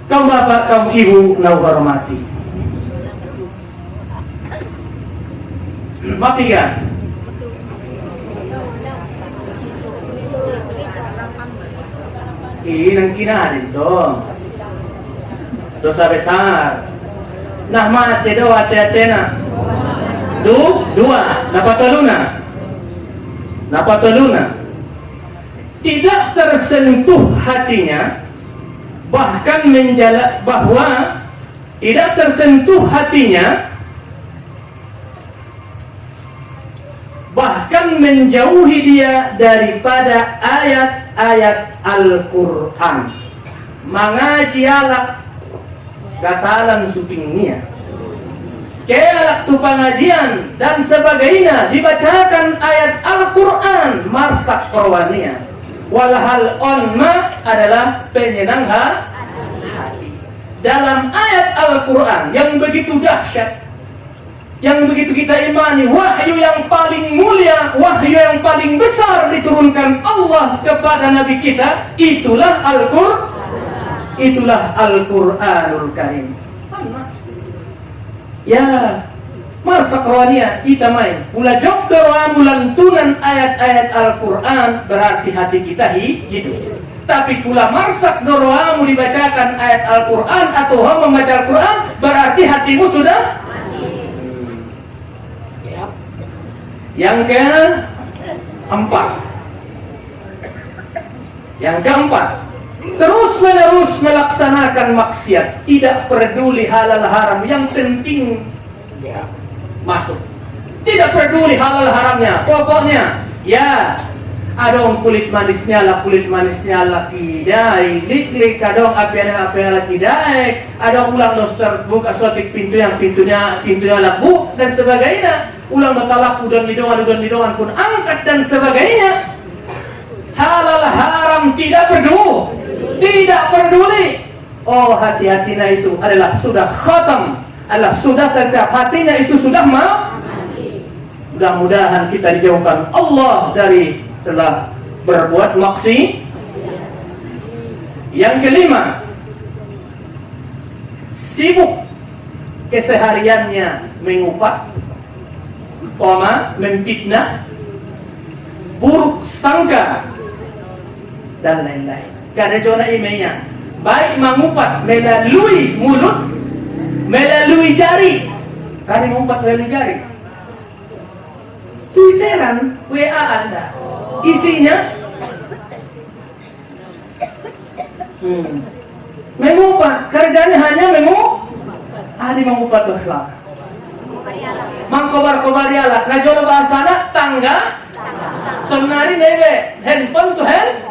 Kaum bapak, kaum ibu, nau hormati. Matikan. Nang kinarin dong. Dosa besar. Nah mati do hati-hati na. Dua. Napatuluna. Tidak tersentuh hatinya, bahkan bahwa tidak tersentuh hatinya, bahkan menjauhi dia daripada ayat-ayat Al-Quran. Mengaji alak katalan supingnya, kelak tu pengajian dan sebagainya, dibacakan ayat Al-Quran marsak korwania. Walhal onma adalah penyenang hati. Dalam ayat Al-Quran yang begitu dahsyat, yang begitu kita imani, wahyu yang paling mulia, wahyu yang paling besar diturunkan Allah kepada Nabi kita, itulah Al-Quranul Karim. Ya, masa kawannya kita main mula jok doa mulantunan ayat-ayat Al-Quran, berarti hati kita hidup. Tapi pula marsak doamu dibacakan ayat Al-Quran atau membaca Al-Quran, berarti hatimu sudah. Yang keempat, Yang keempat, terus menerus melaksanakan maksiat, tidak peduli halal haram, yang penting masuk. Tidak peduli halal haramnya, pokoknya ya adong kulit manisnya lah kidai, lik adong apa lah kidai, adong ulang doster buka sotik pintunya laku dan sebagainya, ulang matalak udon lidongan pun angkat dan sebagainya. Halal haram tidak peduli. Oh, hati-hatinya itu adalah sudah khatam, adalah sudah tercap, hatinya itu sudah mati. Mudah-mudahan kita dijauhkan Allah dari telah berbuat maksiat. Yang kelima, sibuk kesehariannya mengupak, memfitnah, buruk sangka dan lain-lain. Karena zona emailnya baik mengupat melalui mulut, melalui jari. Tadi mengupat melalui jari. Twitteran, WA Anda, isinya mengupat, kerjanya hanya mengupat akhlak. Mangkobar-kobar yala, ngajola bahasana tangga, sonari nebe, handphone to handphone.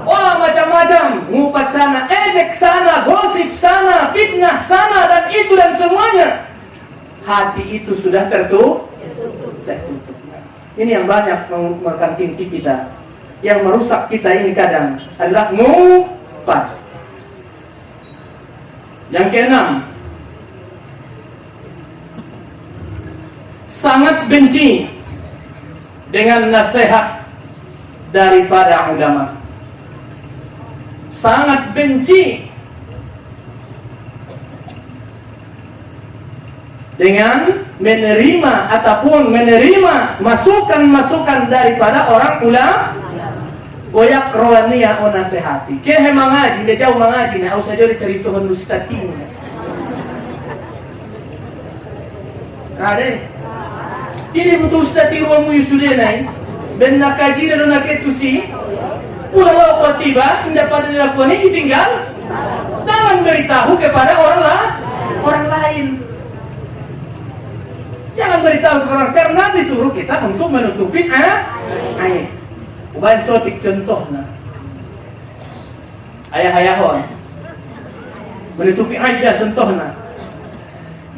Wah, macam-macam, ngupat sana, ejek sana, gosip sana, fitnah sana, dan itu dan semuanya. Hati itu sudah tertutup. Ini yang banyak mengkanting kita. Yang merusak kita ini kadang adalah ngupat. Yang keenam, sangat benci dengan nasihat daripada ulama. Sangat benci dengan menerima ataupun menerima masukan-masukan daripada orang ulama. Goyak rohania o nasihati. Kehe mengaji, dia jauh mengaji, nah usah jadi cerituhan ustadina. Ada? Ini butuh ustadi ruangmu yusudenai. Ben nakaji dan naketusi. Ulah kau tiba, tidak pada dilakukan ini tinggal. Jangan beritahu kepada orang lain. Jangan beritahu kepada orang, karena disuruh kita untuk menutupi aib. Ubahan sotik contohnya. Ayah-ayahon menutupi aib dah contohnya.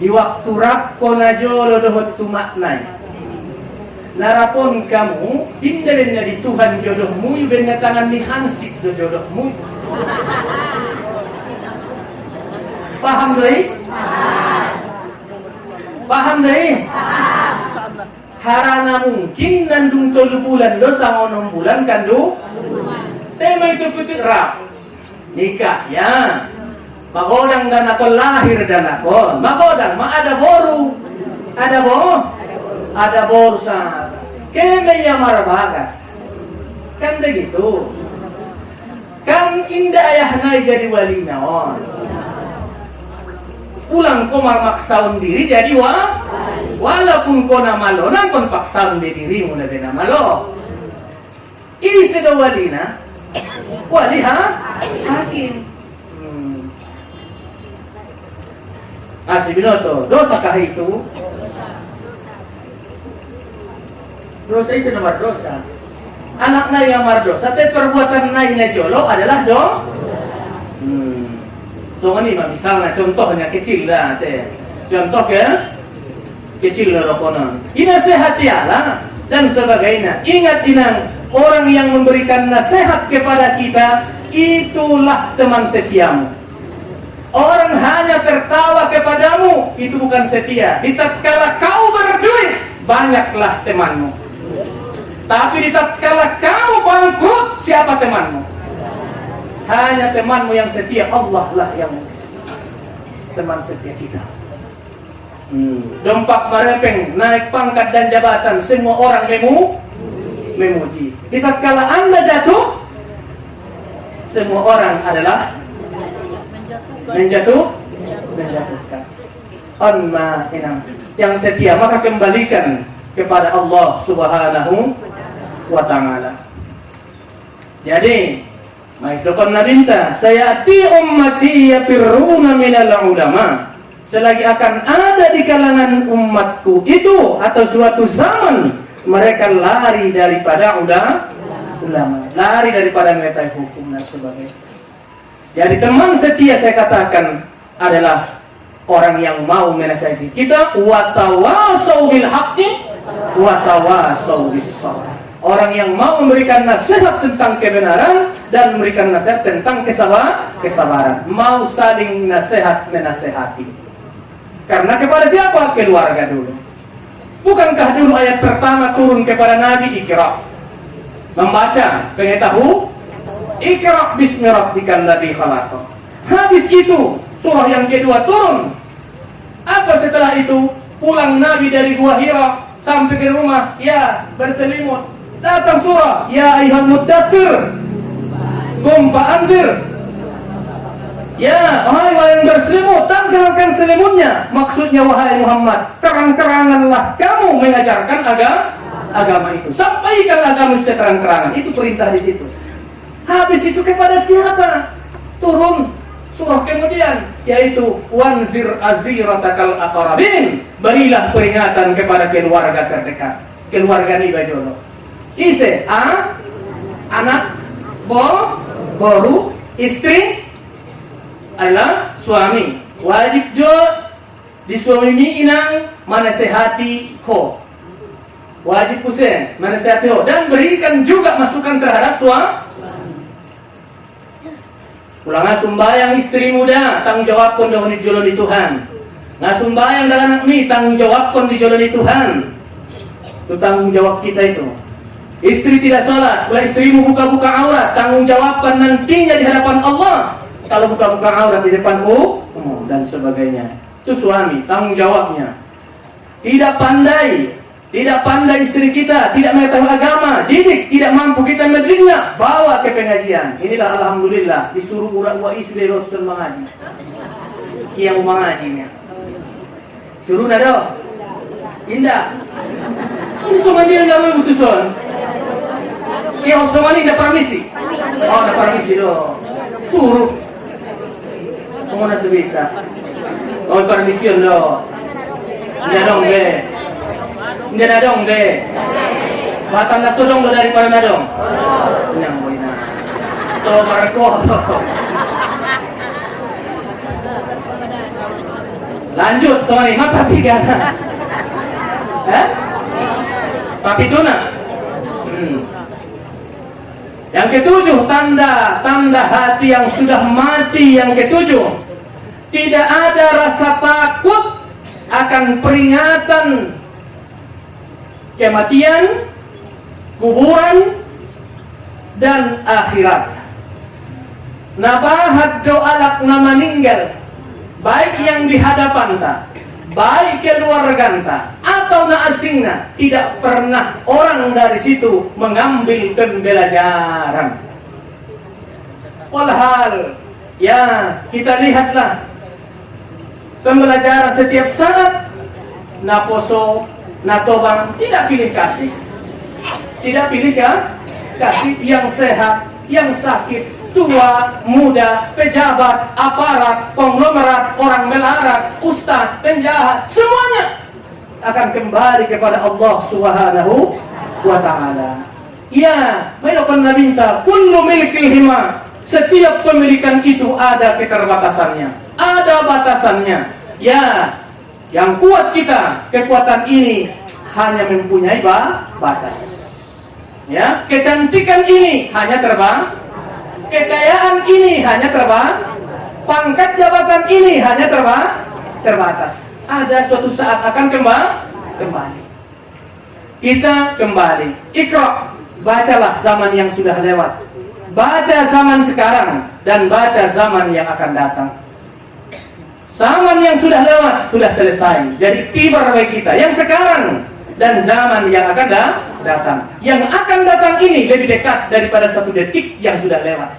Di waktu rakko najolo dohot tumaknai. Narapon kamu hindalnya di Tuhan jodohmu, ibennya tangan ni hansip do jodohmu. Paham doi? Paham doi? Harana mungkin nandung 3 bulan do sama 6 bulan kandu. Tema itu putih rap. Nikah ya. Magodang dan ako lahir dan ako. Magodang ada boru. Ada borsa. Kemenya marabagas. Kan begitu. Kan indah ayah nai jadi wali naon. Pulang komar maksaun diri jadi walaupun kona malo, nang kon paksaun di dirimu na bena malo. Ini sudah wali na. Wali hakim. Asli binoto, dosa kah itu? Dosa itu nomor dosa. Anak nai yang mardosa, tapi perbuatan nai na jolo adalah So ini misalnya contohnya kecil lah, contoh ya kecil lah rokonan. Inasehati Allah dan sebagainya. Ingat inang orang yang memberikan nasihat kepada kita itulah teman setiamu. Orang hanya tertawa kepadamu itu bukan setia. Di tatkala kau berduit banyaklah temanmu. Tapi di tatkala kamu bangkrut siapa temanmu? Hanya temanmu yang setia, Allah lah yang teman setia kita. Dompak marepeng, naik pangkat dan jabatan, semua orang memuji. Di tatkala Anda jatuh, semua orang adalah menjatuhkan. Amma inam yang setia maka kembalikan kepada Allah Subhanahu wa ta'ala. Jadi Maikrokan nabinta, sayati ummati yafirruna minal ulama. Selagi akan ada di kalangan umatku itu atau suatu zaman mereka lari daripada ulama, lari daripada mengetahui hukum dan sebagainya. Jadi teman setia saya katakan adalah orang yang mau menasihati kita, wa tawasau bil haqqi wa tawasau bis sabr. Orang yang mau memberikan nasihat tentang kebenaran dan memberikan nasihat tentang kesabaran. Mau saling nasihat menasihati. Karena kepada siapa? Keluarga dulu. Bukankah dulu ayat pertama turun kepada Nabi Iqra? Membaca, pengen tahu? Iqra bismi rabbikal ladzi khalaq. Habis itu surah yang kedua turun. Apa setelah itu? Pulang Nabi dari Gua Hira sampai ke rumah, ya berselimut. Datang surah, ya ayyuhal muddatsir, qum fa'anzir. Ya, wahai yang berselimut, tanggalkan selimutnya. Maksudnya wahai Muhammad, terang-teranganlah kamu mengajarkan agama itu. Sampaikan agama secara terang-terangan. Itu perintah di situ. Habis itu kepada siapa? Turun surah kemudian, yaitu wanzir aziratakal aqrabin. Berilah peringatan kepada keluarga terdekat. Keluarga ni bajono. Ise anak, baru, istri, adalah suami. Wajib juga di suami ini inang menasehati ho. Wajib pusing menasehati ho dan berikan juga masukan terhadap suami. Ulangan sumbayang istri muda, tanggung jawab kon di joloni Tuhan. Nah sumbayang dalam anak mi, tanggung jawab kon di joloni Tuhan. Itu tanggung jawab kita itu. Istri tidak sholat, kalau istrimu buka-buka aurat, tanggung jawabkan nantinya di hadapan Allah. Kalau buka-buka aurat di depanmu, dan sebagainya. Itu suami, tanggung jawabnya. Tidak pandai istri kita, tidak mengetahui agama, didik, tidak mampu kita mendidiknya, bawa ke pengajian. Inilah alhamdulillah, disuruh urat-urat istri rosul mengaji. Yang mau mengajinya. Suruh nado. Indah. Ini semua dia nggak mau butuh yang semua ini ada permisi. Oh, ada permisi dong. Suruh. Kamu nasi bisa. Oh, permisi dong. Tidak dong be. Tidak dong be. Batang dah sodong do daripada nadong. Yang boleh. So mereka. Lanjut soal ini. Apa tiga? Papi tuna. Yang ketujuh, tanda hati yang sudah mati. Yang ketujuh, tidak ada rasa takut akan peringatan kematian, kuburan, dan akhirat. Nabahat doalak na meninggal, baik yang di hadapan ta, baik keluarganta atau na asingna, tidak pernah orang dari situ mengambil pembelajaran. Walhal, ya kita lihatlah pembelajaran setiap saat. Na poso, na tobang, tidak pilih kasih, tidak pilih kasih yang sehat, yang sakit, tua, muda, pejabat, aparat, konglomerat, orang melarat, ustaz, penjahat, semuanya akan kembali kepada Allah Subhanahu wa ta'ala. Ya, mayroon na minta, kullu milkil hima, setiap pemilikan itu ada keterbatasannya, ada batasannya. Ya, yang kuat kita, kekuatan ini hanya mempunyai batas. Ya, kecantikan ini hanya terbang. Kekayaan ini hanya pangkat jabatan ini hanya terbatas. Ada suatu saat akan kembali. Kita kembali. Iqra, bacalah zaman yang sudah lewat. Baca zaman sekarang dan baca zaman yang akan datang. Zaman yang sudah lewat sudah selesai. Jadi tiba bagi kita yang sekarang dan zaman yang akan datang. Yang akan datang ini lebih dekat daripada satu detik yang sudah lewat.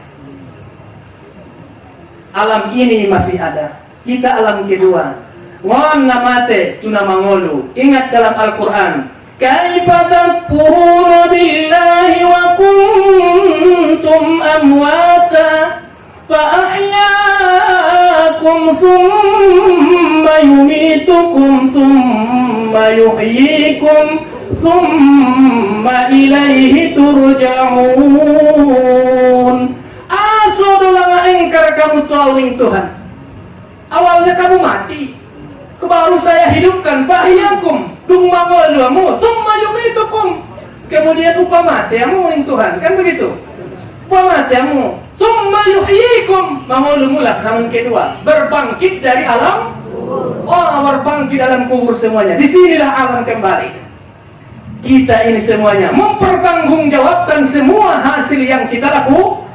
Alam ini masih ada. Kita alam kedua. Wan namate tuna mangolu. Ingat dalam Al-Quran. Kaifa takfuruna billahi wa kuntum amwata yuhyikum thumma ilaihi turja'un. Aso dolang engkar kamu tolong Tuhan. Awalnya kamu mati, baru saya hidupkan. Bahiyakum dung mangoluamu thumma yumitukum. Kemudian upah matiamu ing Tuhan, kan begitu? Upah matiamu thumma yuhyikum, mangolumulah kamu kedua, berbangkit dari alam. Berbangkit dalam kubur semuanya. Disinilah alam kembali. Kita ini semuanya mempertanggungjawabkan semua hasil yang kita lakukan.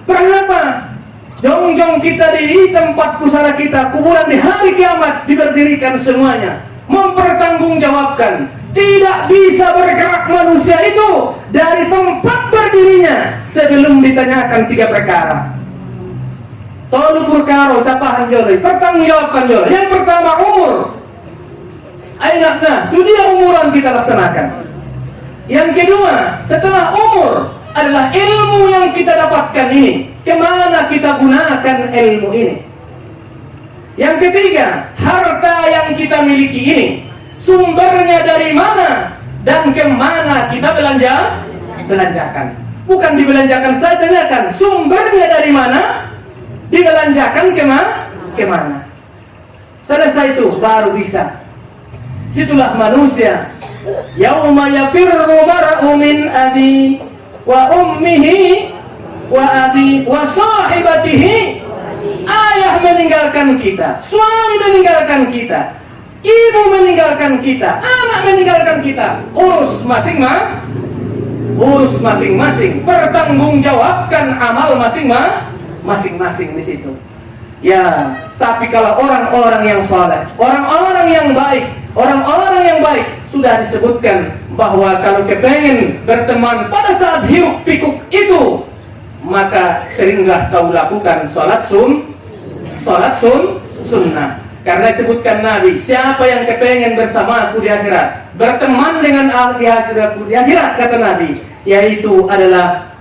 Berapa jong-jong kita di tempat pusara kita, kuburan di hari kiamat diberdirikan semuanya, mempertanggungjawabkan. Tidak bisa bergerak manusia itu dari tempat berdirinya sebelum ditanyakan 3 perkara. Tolu perkara sapahan joloi, pertanggungjawabkan joloi. Yang pertama umur. Ainatna, itu dia umuran kita laksanakan. Yang kedua, setelah umur adalah ilmu yang kita dapatkan ini. Kemana kita gunakan ilmu ini? Yang ketiga, harta yang kita miliki ini. Sumbernya dari mana dan kemana kita belanjakan. Bukan dibelanjakan saja, kan? Sumbernya dari mana, dibelanjakan kemana. Selesai itu baru bisa. Itulah manusia. Yauma yafirru mar'u min abi wa ummihi wa abi wa sahibatihi. Ayah meninggalkan kita, suami meninggalkan kita, ibu meninggalkan kita, anak meninggalkan kita. Urus masing-masing, pertanggungjawabkan amal masing-masing di situ. Ya, tapi kalau orang-orang yang saleh, orang-orang yang baik sudah disebutkan bahwa kalau kepengen berteman pada saat hiruk pikuk itu, maka seringlah kau lakukan sholat sunnah. Karena disebutkan Nabi, siapa yang kepengen bersamaku di akhirat, berteman dengan di akhirat, kata Nabi, yaitu adalah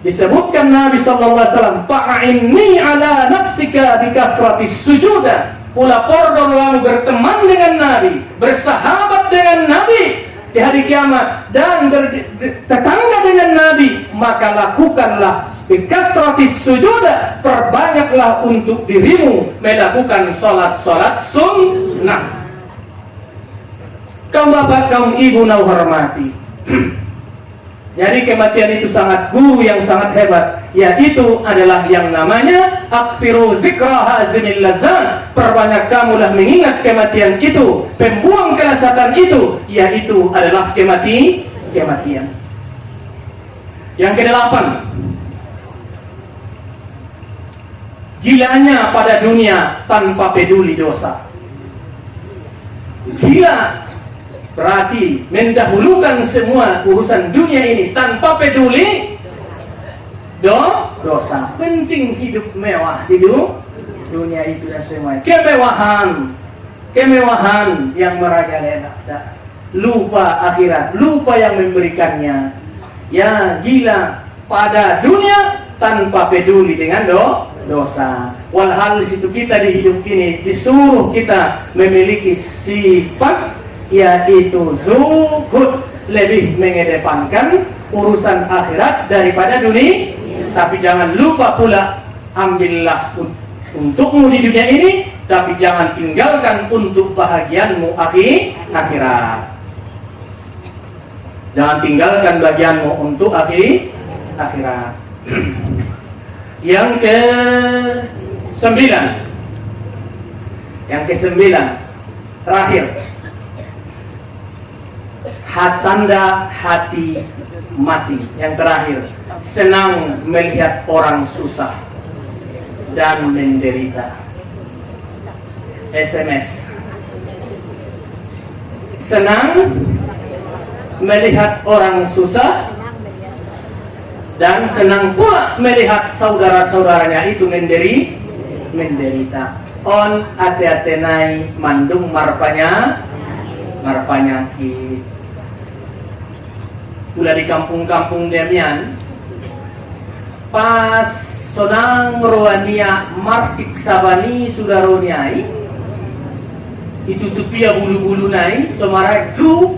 disebutkan Nabi SAW, fa'inni ala nafsika bikasratis sujuda. Pula pordor kamu berteman dengan Nabi, bersahabat dengan Nabi di hari kiamat, dan bertetangga dengan Nabi, maka lakukanlah bikasratis sujuda, perbanyaklah untuk dirimu melakukan sholat sunnah. Kaum bapak, kaum ibu nau hormati. Jadi kematian itu sangat guru yang sangat hebat, yaitu adalah yang namanya akfiru zikra hazimil lazan. Perbanyak kamulah mengingat kematian itu, pembuang kelezatan itu, yaitu adalah kematian. Yang ke-8, gilanya pada dunia tanpa peduli dosa. Gila berarti mendahulukan semua urusan dunia ini tanpa peduli dosa. Penting hidup mewah di dunia itu dan semuanya. Kemewahan yang merajalela. Lupa akhirat, lupa yang memberikannya. Ya, gila pada dunia tanpa peduli dengan dosa. Walhal situ kita di hidup ini disuruh kita memiliki sifat, yaitu zuhud, lebih mengedepankan urusan akhirat daripada dunia. Tapi jangan lupa pula, ambillah untukmu di dunia ini, tapi jangan tinggalkan untuk bahagianmu akhirat. Jangan tinggalkan bagianmu untuk akhirat. Yang ke-9, terakhir, tanda hati mati. Yang terakhir, senang melihat orang susah dan menderita. SMS. Senang melihat orang susah dan senang pula melihat saudara-saudaranya itu menderita. On ate-atenai mandung marpanya pula di kampung-kampung demian pas sonang roania marsik sabani sudaroniai ditutupi ya bulu-bulu naik, semarai tu.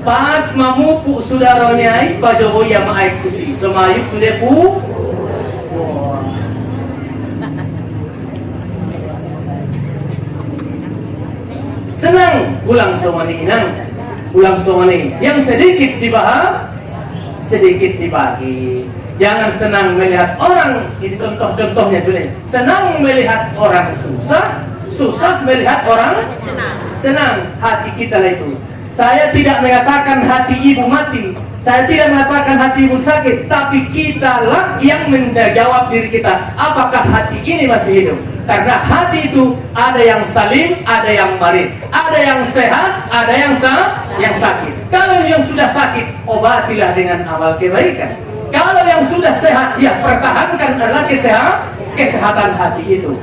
Pas mamupuk saudaranya pajobo ya maai kusi, semayu sudah pu. Senang ulang somani inang, ulang somani yang sedikit dibahas, sedikit dibagi. Jangan senang melihat orang, ini contoh-contohnya dulu. Senang melihat orang susah, susah melihat orang senang. Hati kita lah itu. Saya tidak mengatakan hati ibu mati, saya tidak mengatakan hati ibu sakit, tapi kita lah yang menjawab diri kita, apakah hati ini masih hidup? Karena hati itu ada yang salim, ada yang marid, ada yang sehat, ada yang sakit. Kalau yang sudah sakit, obatilah dengan amal kebaikan. Kalau yang sudah sehat, ya pertahankan adalah kesehatan hati itu.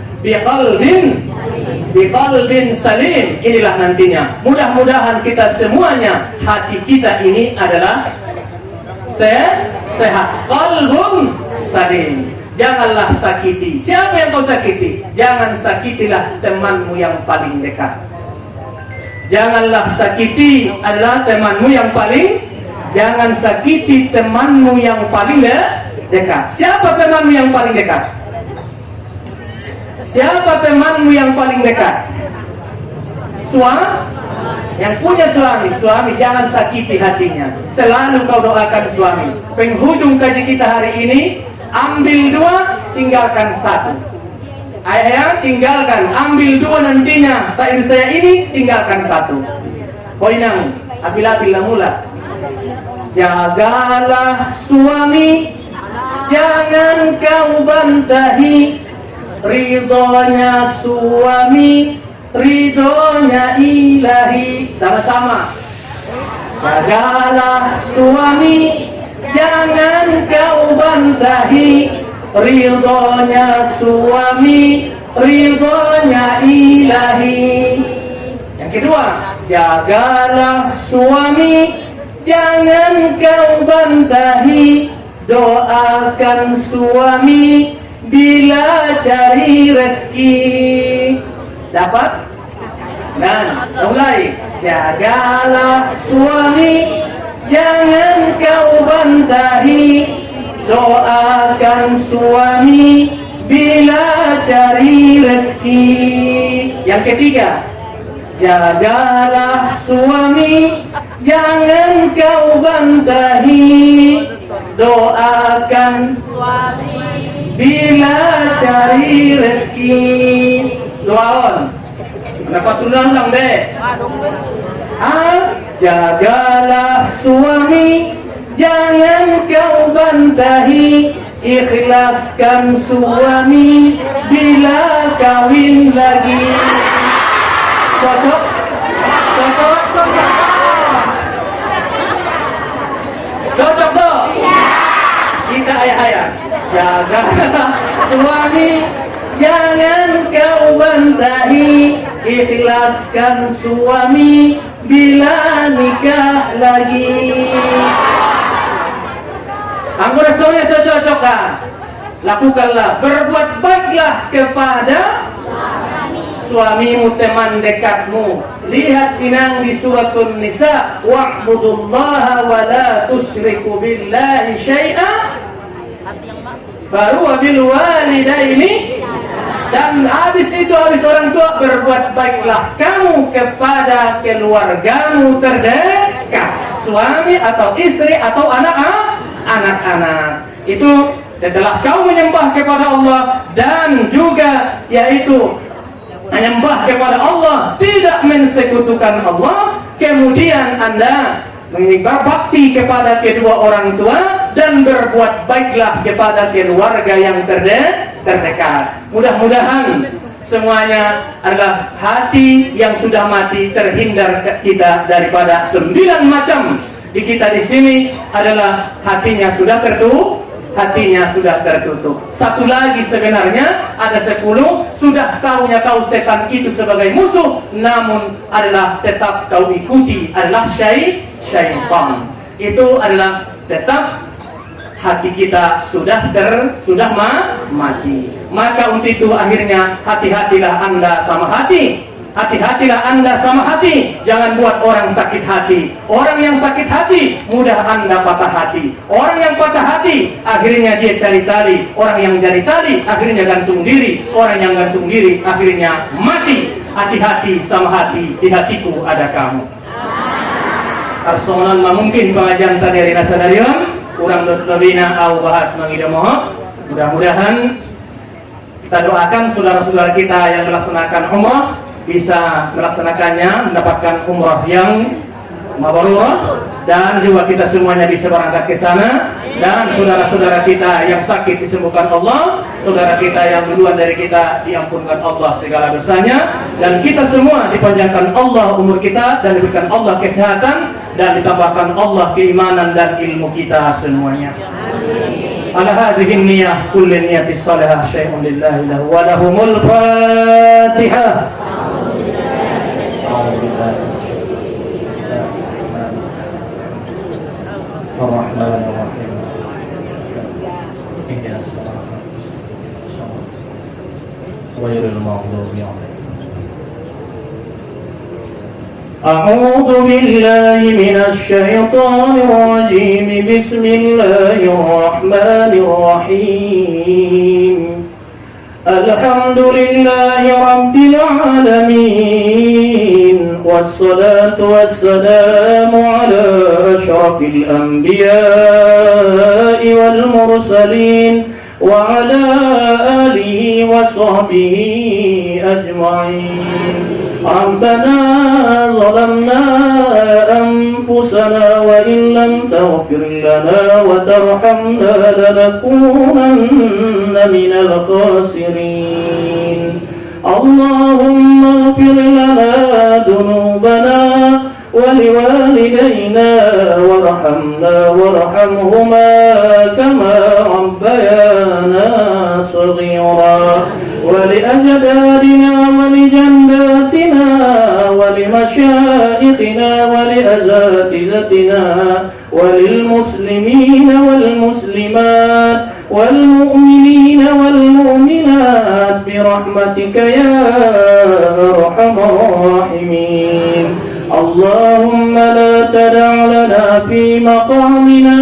Biqalbin salim, inilah nantinya. Mudah-mudahan kita semuanya hati kita ini adalah sehat. Qalbun salim. Janganlah sakiti. Siapa yang kau sakiti? Jangan sakitilah temanmu yang paling dekat. Janganlah sakiti adalah temanmu yang paling. Jangan sakiti temanmu yang paling dekat. Siapa temanmu yang paling dekat? Siapa temanmu yang paling dekat? Yang punya suami jangan sakiti hatinya. Selalu kau doakan suami. Penghujung kaji kita hari ini, ambil 2, tinggalkan 1. Ayah tinggalkan, ambil 2 nantinya. Sair saya ini tinggalkan 1. Poinang, abil-abil mula. Jagalah suami, jangan kau bantahi. Ridhonya suami, ridhonya ilahi. Sama-sama. Jagalah suami, jangan kau bantahi. Ridhonya suami, ridhonya ilahi. Yang kedua, jagalah suami, jangan kau bantahi. Doakan suami bila cari rezeki. Dapat? Dan mulai. Jagalah suami, jangan kau bantahi. Doakan suami bila cari rezeki. Yang ketiga, jagalah suami, jangan kau bantahi. Doakan suami bila cari rezeki. Doaon. Dapat ulang deh. Jagalah suami, jangan kau bantahi. Ikhlaskan suami bila kawin lagi. Cocok? Cocok? Cocok toh? Kita ayah-ayah. Jagalah suami, jangan kau bantahi. Ikhlaskan suami bila nikah lagi. Anggota suami cocok-cocokkan. Lakukanlah, berbuat baiklah kepada suamimu, teman dekatmu. Lihat inang di suratun Nisa, wa'budullaha wa la tusyriku billahi syai'a. Baru wabil walidaini, dan habis orang tua, berbuat baiklah kamu kepada keluargamu terdekat, suami atau istri atau anak-anak. Itu setelah kau menyembah kepada Allah dan juga yaitu menyembah kepada Allah, tidak mensekutukan Allah, kemudian Anda berbakti kepada kedua orang tua dan berbuat baiklah kepada keluarga yang terdekat. Mudah-mudahan semuanya adalah hati yang sudah mati terhindar kita daripada 9 macam. Di kita di sini adalah hatinya sudah tertutup. Satu lagi sebenarnya ada 10, sudah tahunya kau setan itu sebagai musuh, namun adalah tetap kau ikuti adalah syaitan. Itu adalah tetap hati kita sudah mati. Maka untuk itu akhirnya hati-hatilah Anda sama hati. Hati-hatilah Anda sama hati. Jangan buat orang sakit hati. Orang yang sakit hati mudah Anda patah hati. Orang yang patah hati akhirnya dia cari tali. Orang yang cari tali akhirnya gantung diri. Orang yang gantung diri akhirnya mati. Hati-hati sama hati. Di hatiku ada kamu. Arsonan mungkin pengajian tadi dari nasadarion kurang lebihnya au bahat mangida mohon. Mudah-mudahan kita doakan saudara-saudara kita yang melaksanakan umrah bisa melaksanakannya, mendapatkan umrah yang mabrur, dan juga kita semuanya bisa berangkat ke sana, dan saudara-saudara kita yang sakit disembuhkan Allah, saudara kita yang duluan dari kita diampunkan Allah segala dosanya, dan kita semua dipanjangkan Allah umur kita dan diberikan Allah kesehatan dan ditambahkan Allah keimanan dan ilmu kita semuanya. Ala hadhihi niyyah kullu niyyatis salihah syai'un lillahi lahu wa lahumul Fatihah. Bismillahirrahmanirrahim. Ihdinas siratal mustaqim. Ghairil maghdubi 'alaihim. أعوذ بالله من الشيطان الرجيم بسم الله الرحمن الرحيم الحمد لله رب العالمين والصلاة والسلام على أشرف الأنبياء والمرسلين وعلى آله وصحبه أجمعين ربنا ظلمنا أنفسنا وإن لم تغفر لنا وترحمنا لنكونن من الخاسرين اللهم اغفر لنا ذنوبنا ولوالدينا وارحمهما كما ربيانا صغيرا ولأجدادنا ولجداتنا ولمشائخنا ولأساتذتنا وللمسلمين والمسلمات والمؤمنين والمؤمنات برحمتك يا أرحم الراحمين اللهم لا تدع لنا في مقامنا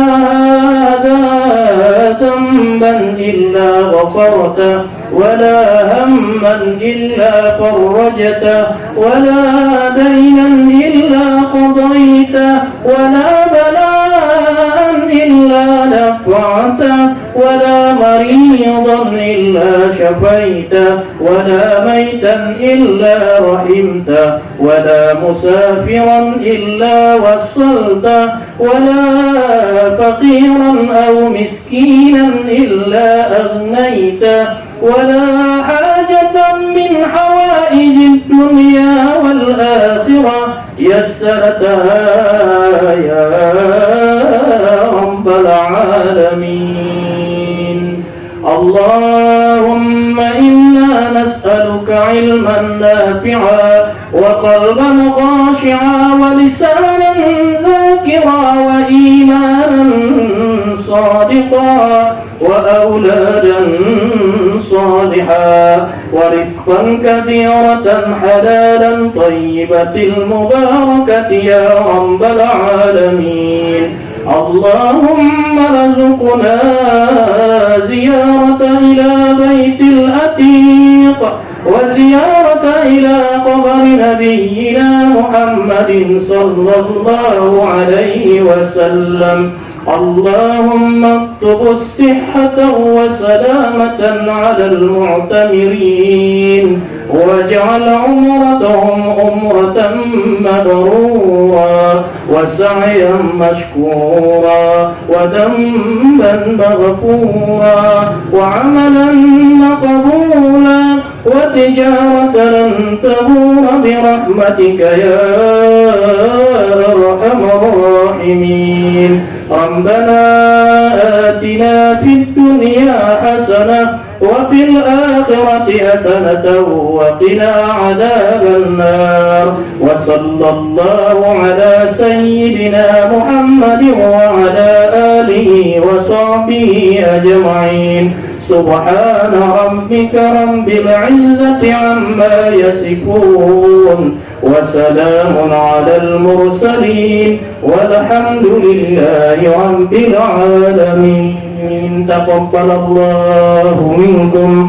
هذا ذنبا إلا غفرته ولا هما إلا فرجته ولا دينا إلا قضيته ولا بلاء إلا نفعته ولا مريضا إلا شفيته ولا ميتا إلا رحمته ولا مسافرا إلا وصلته ولا فقيرا أو مسكينا إلا أغنيته ولا حاجة من حوائج الدنيا والآخرة يسرتها يا رب العالمين اللهم إنا نسألك علما نافعا وقلبا خاشعا ولسانا ذاكرا وإيمانا صادقا وأولادا صالحا ورزقا كثيرة حلالا طيبة المباركة يا رب العالمين اللهم ارزقنا زيارة إلى بيت العتيق وزيارة إلى قبر نبينا محمد صلى الله عليه وسلم اللهم اكتب الصحة وسلامة على المعتمرين واجعل عمرتهم عمرة مبرورا وسعيا مشكورا وذنبا مغفورا وعملا مقبولا وتجارة لن تبور برحمتك يا أرحم الراحمين ربنا آتنا في الدنيا حسنة وفي الآخرة حسنة وقنا عذاب النار وصلى الله على سيدنا محمد وعلى آله وصحبه أجمعين سبحان ربك رب العزة عما يصفون وسلام على المرسلين والحمد لله رب العالمين تقبل الله منكم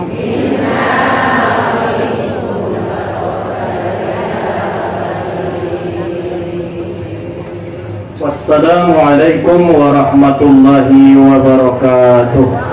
Wassalamualaikum warahmatullahi wabarakatuh.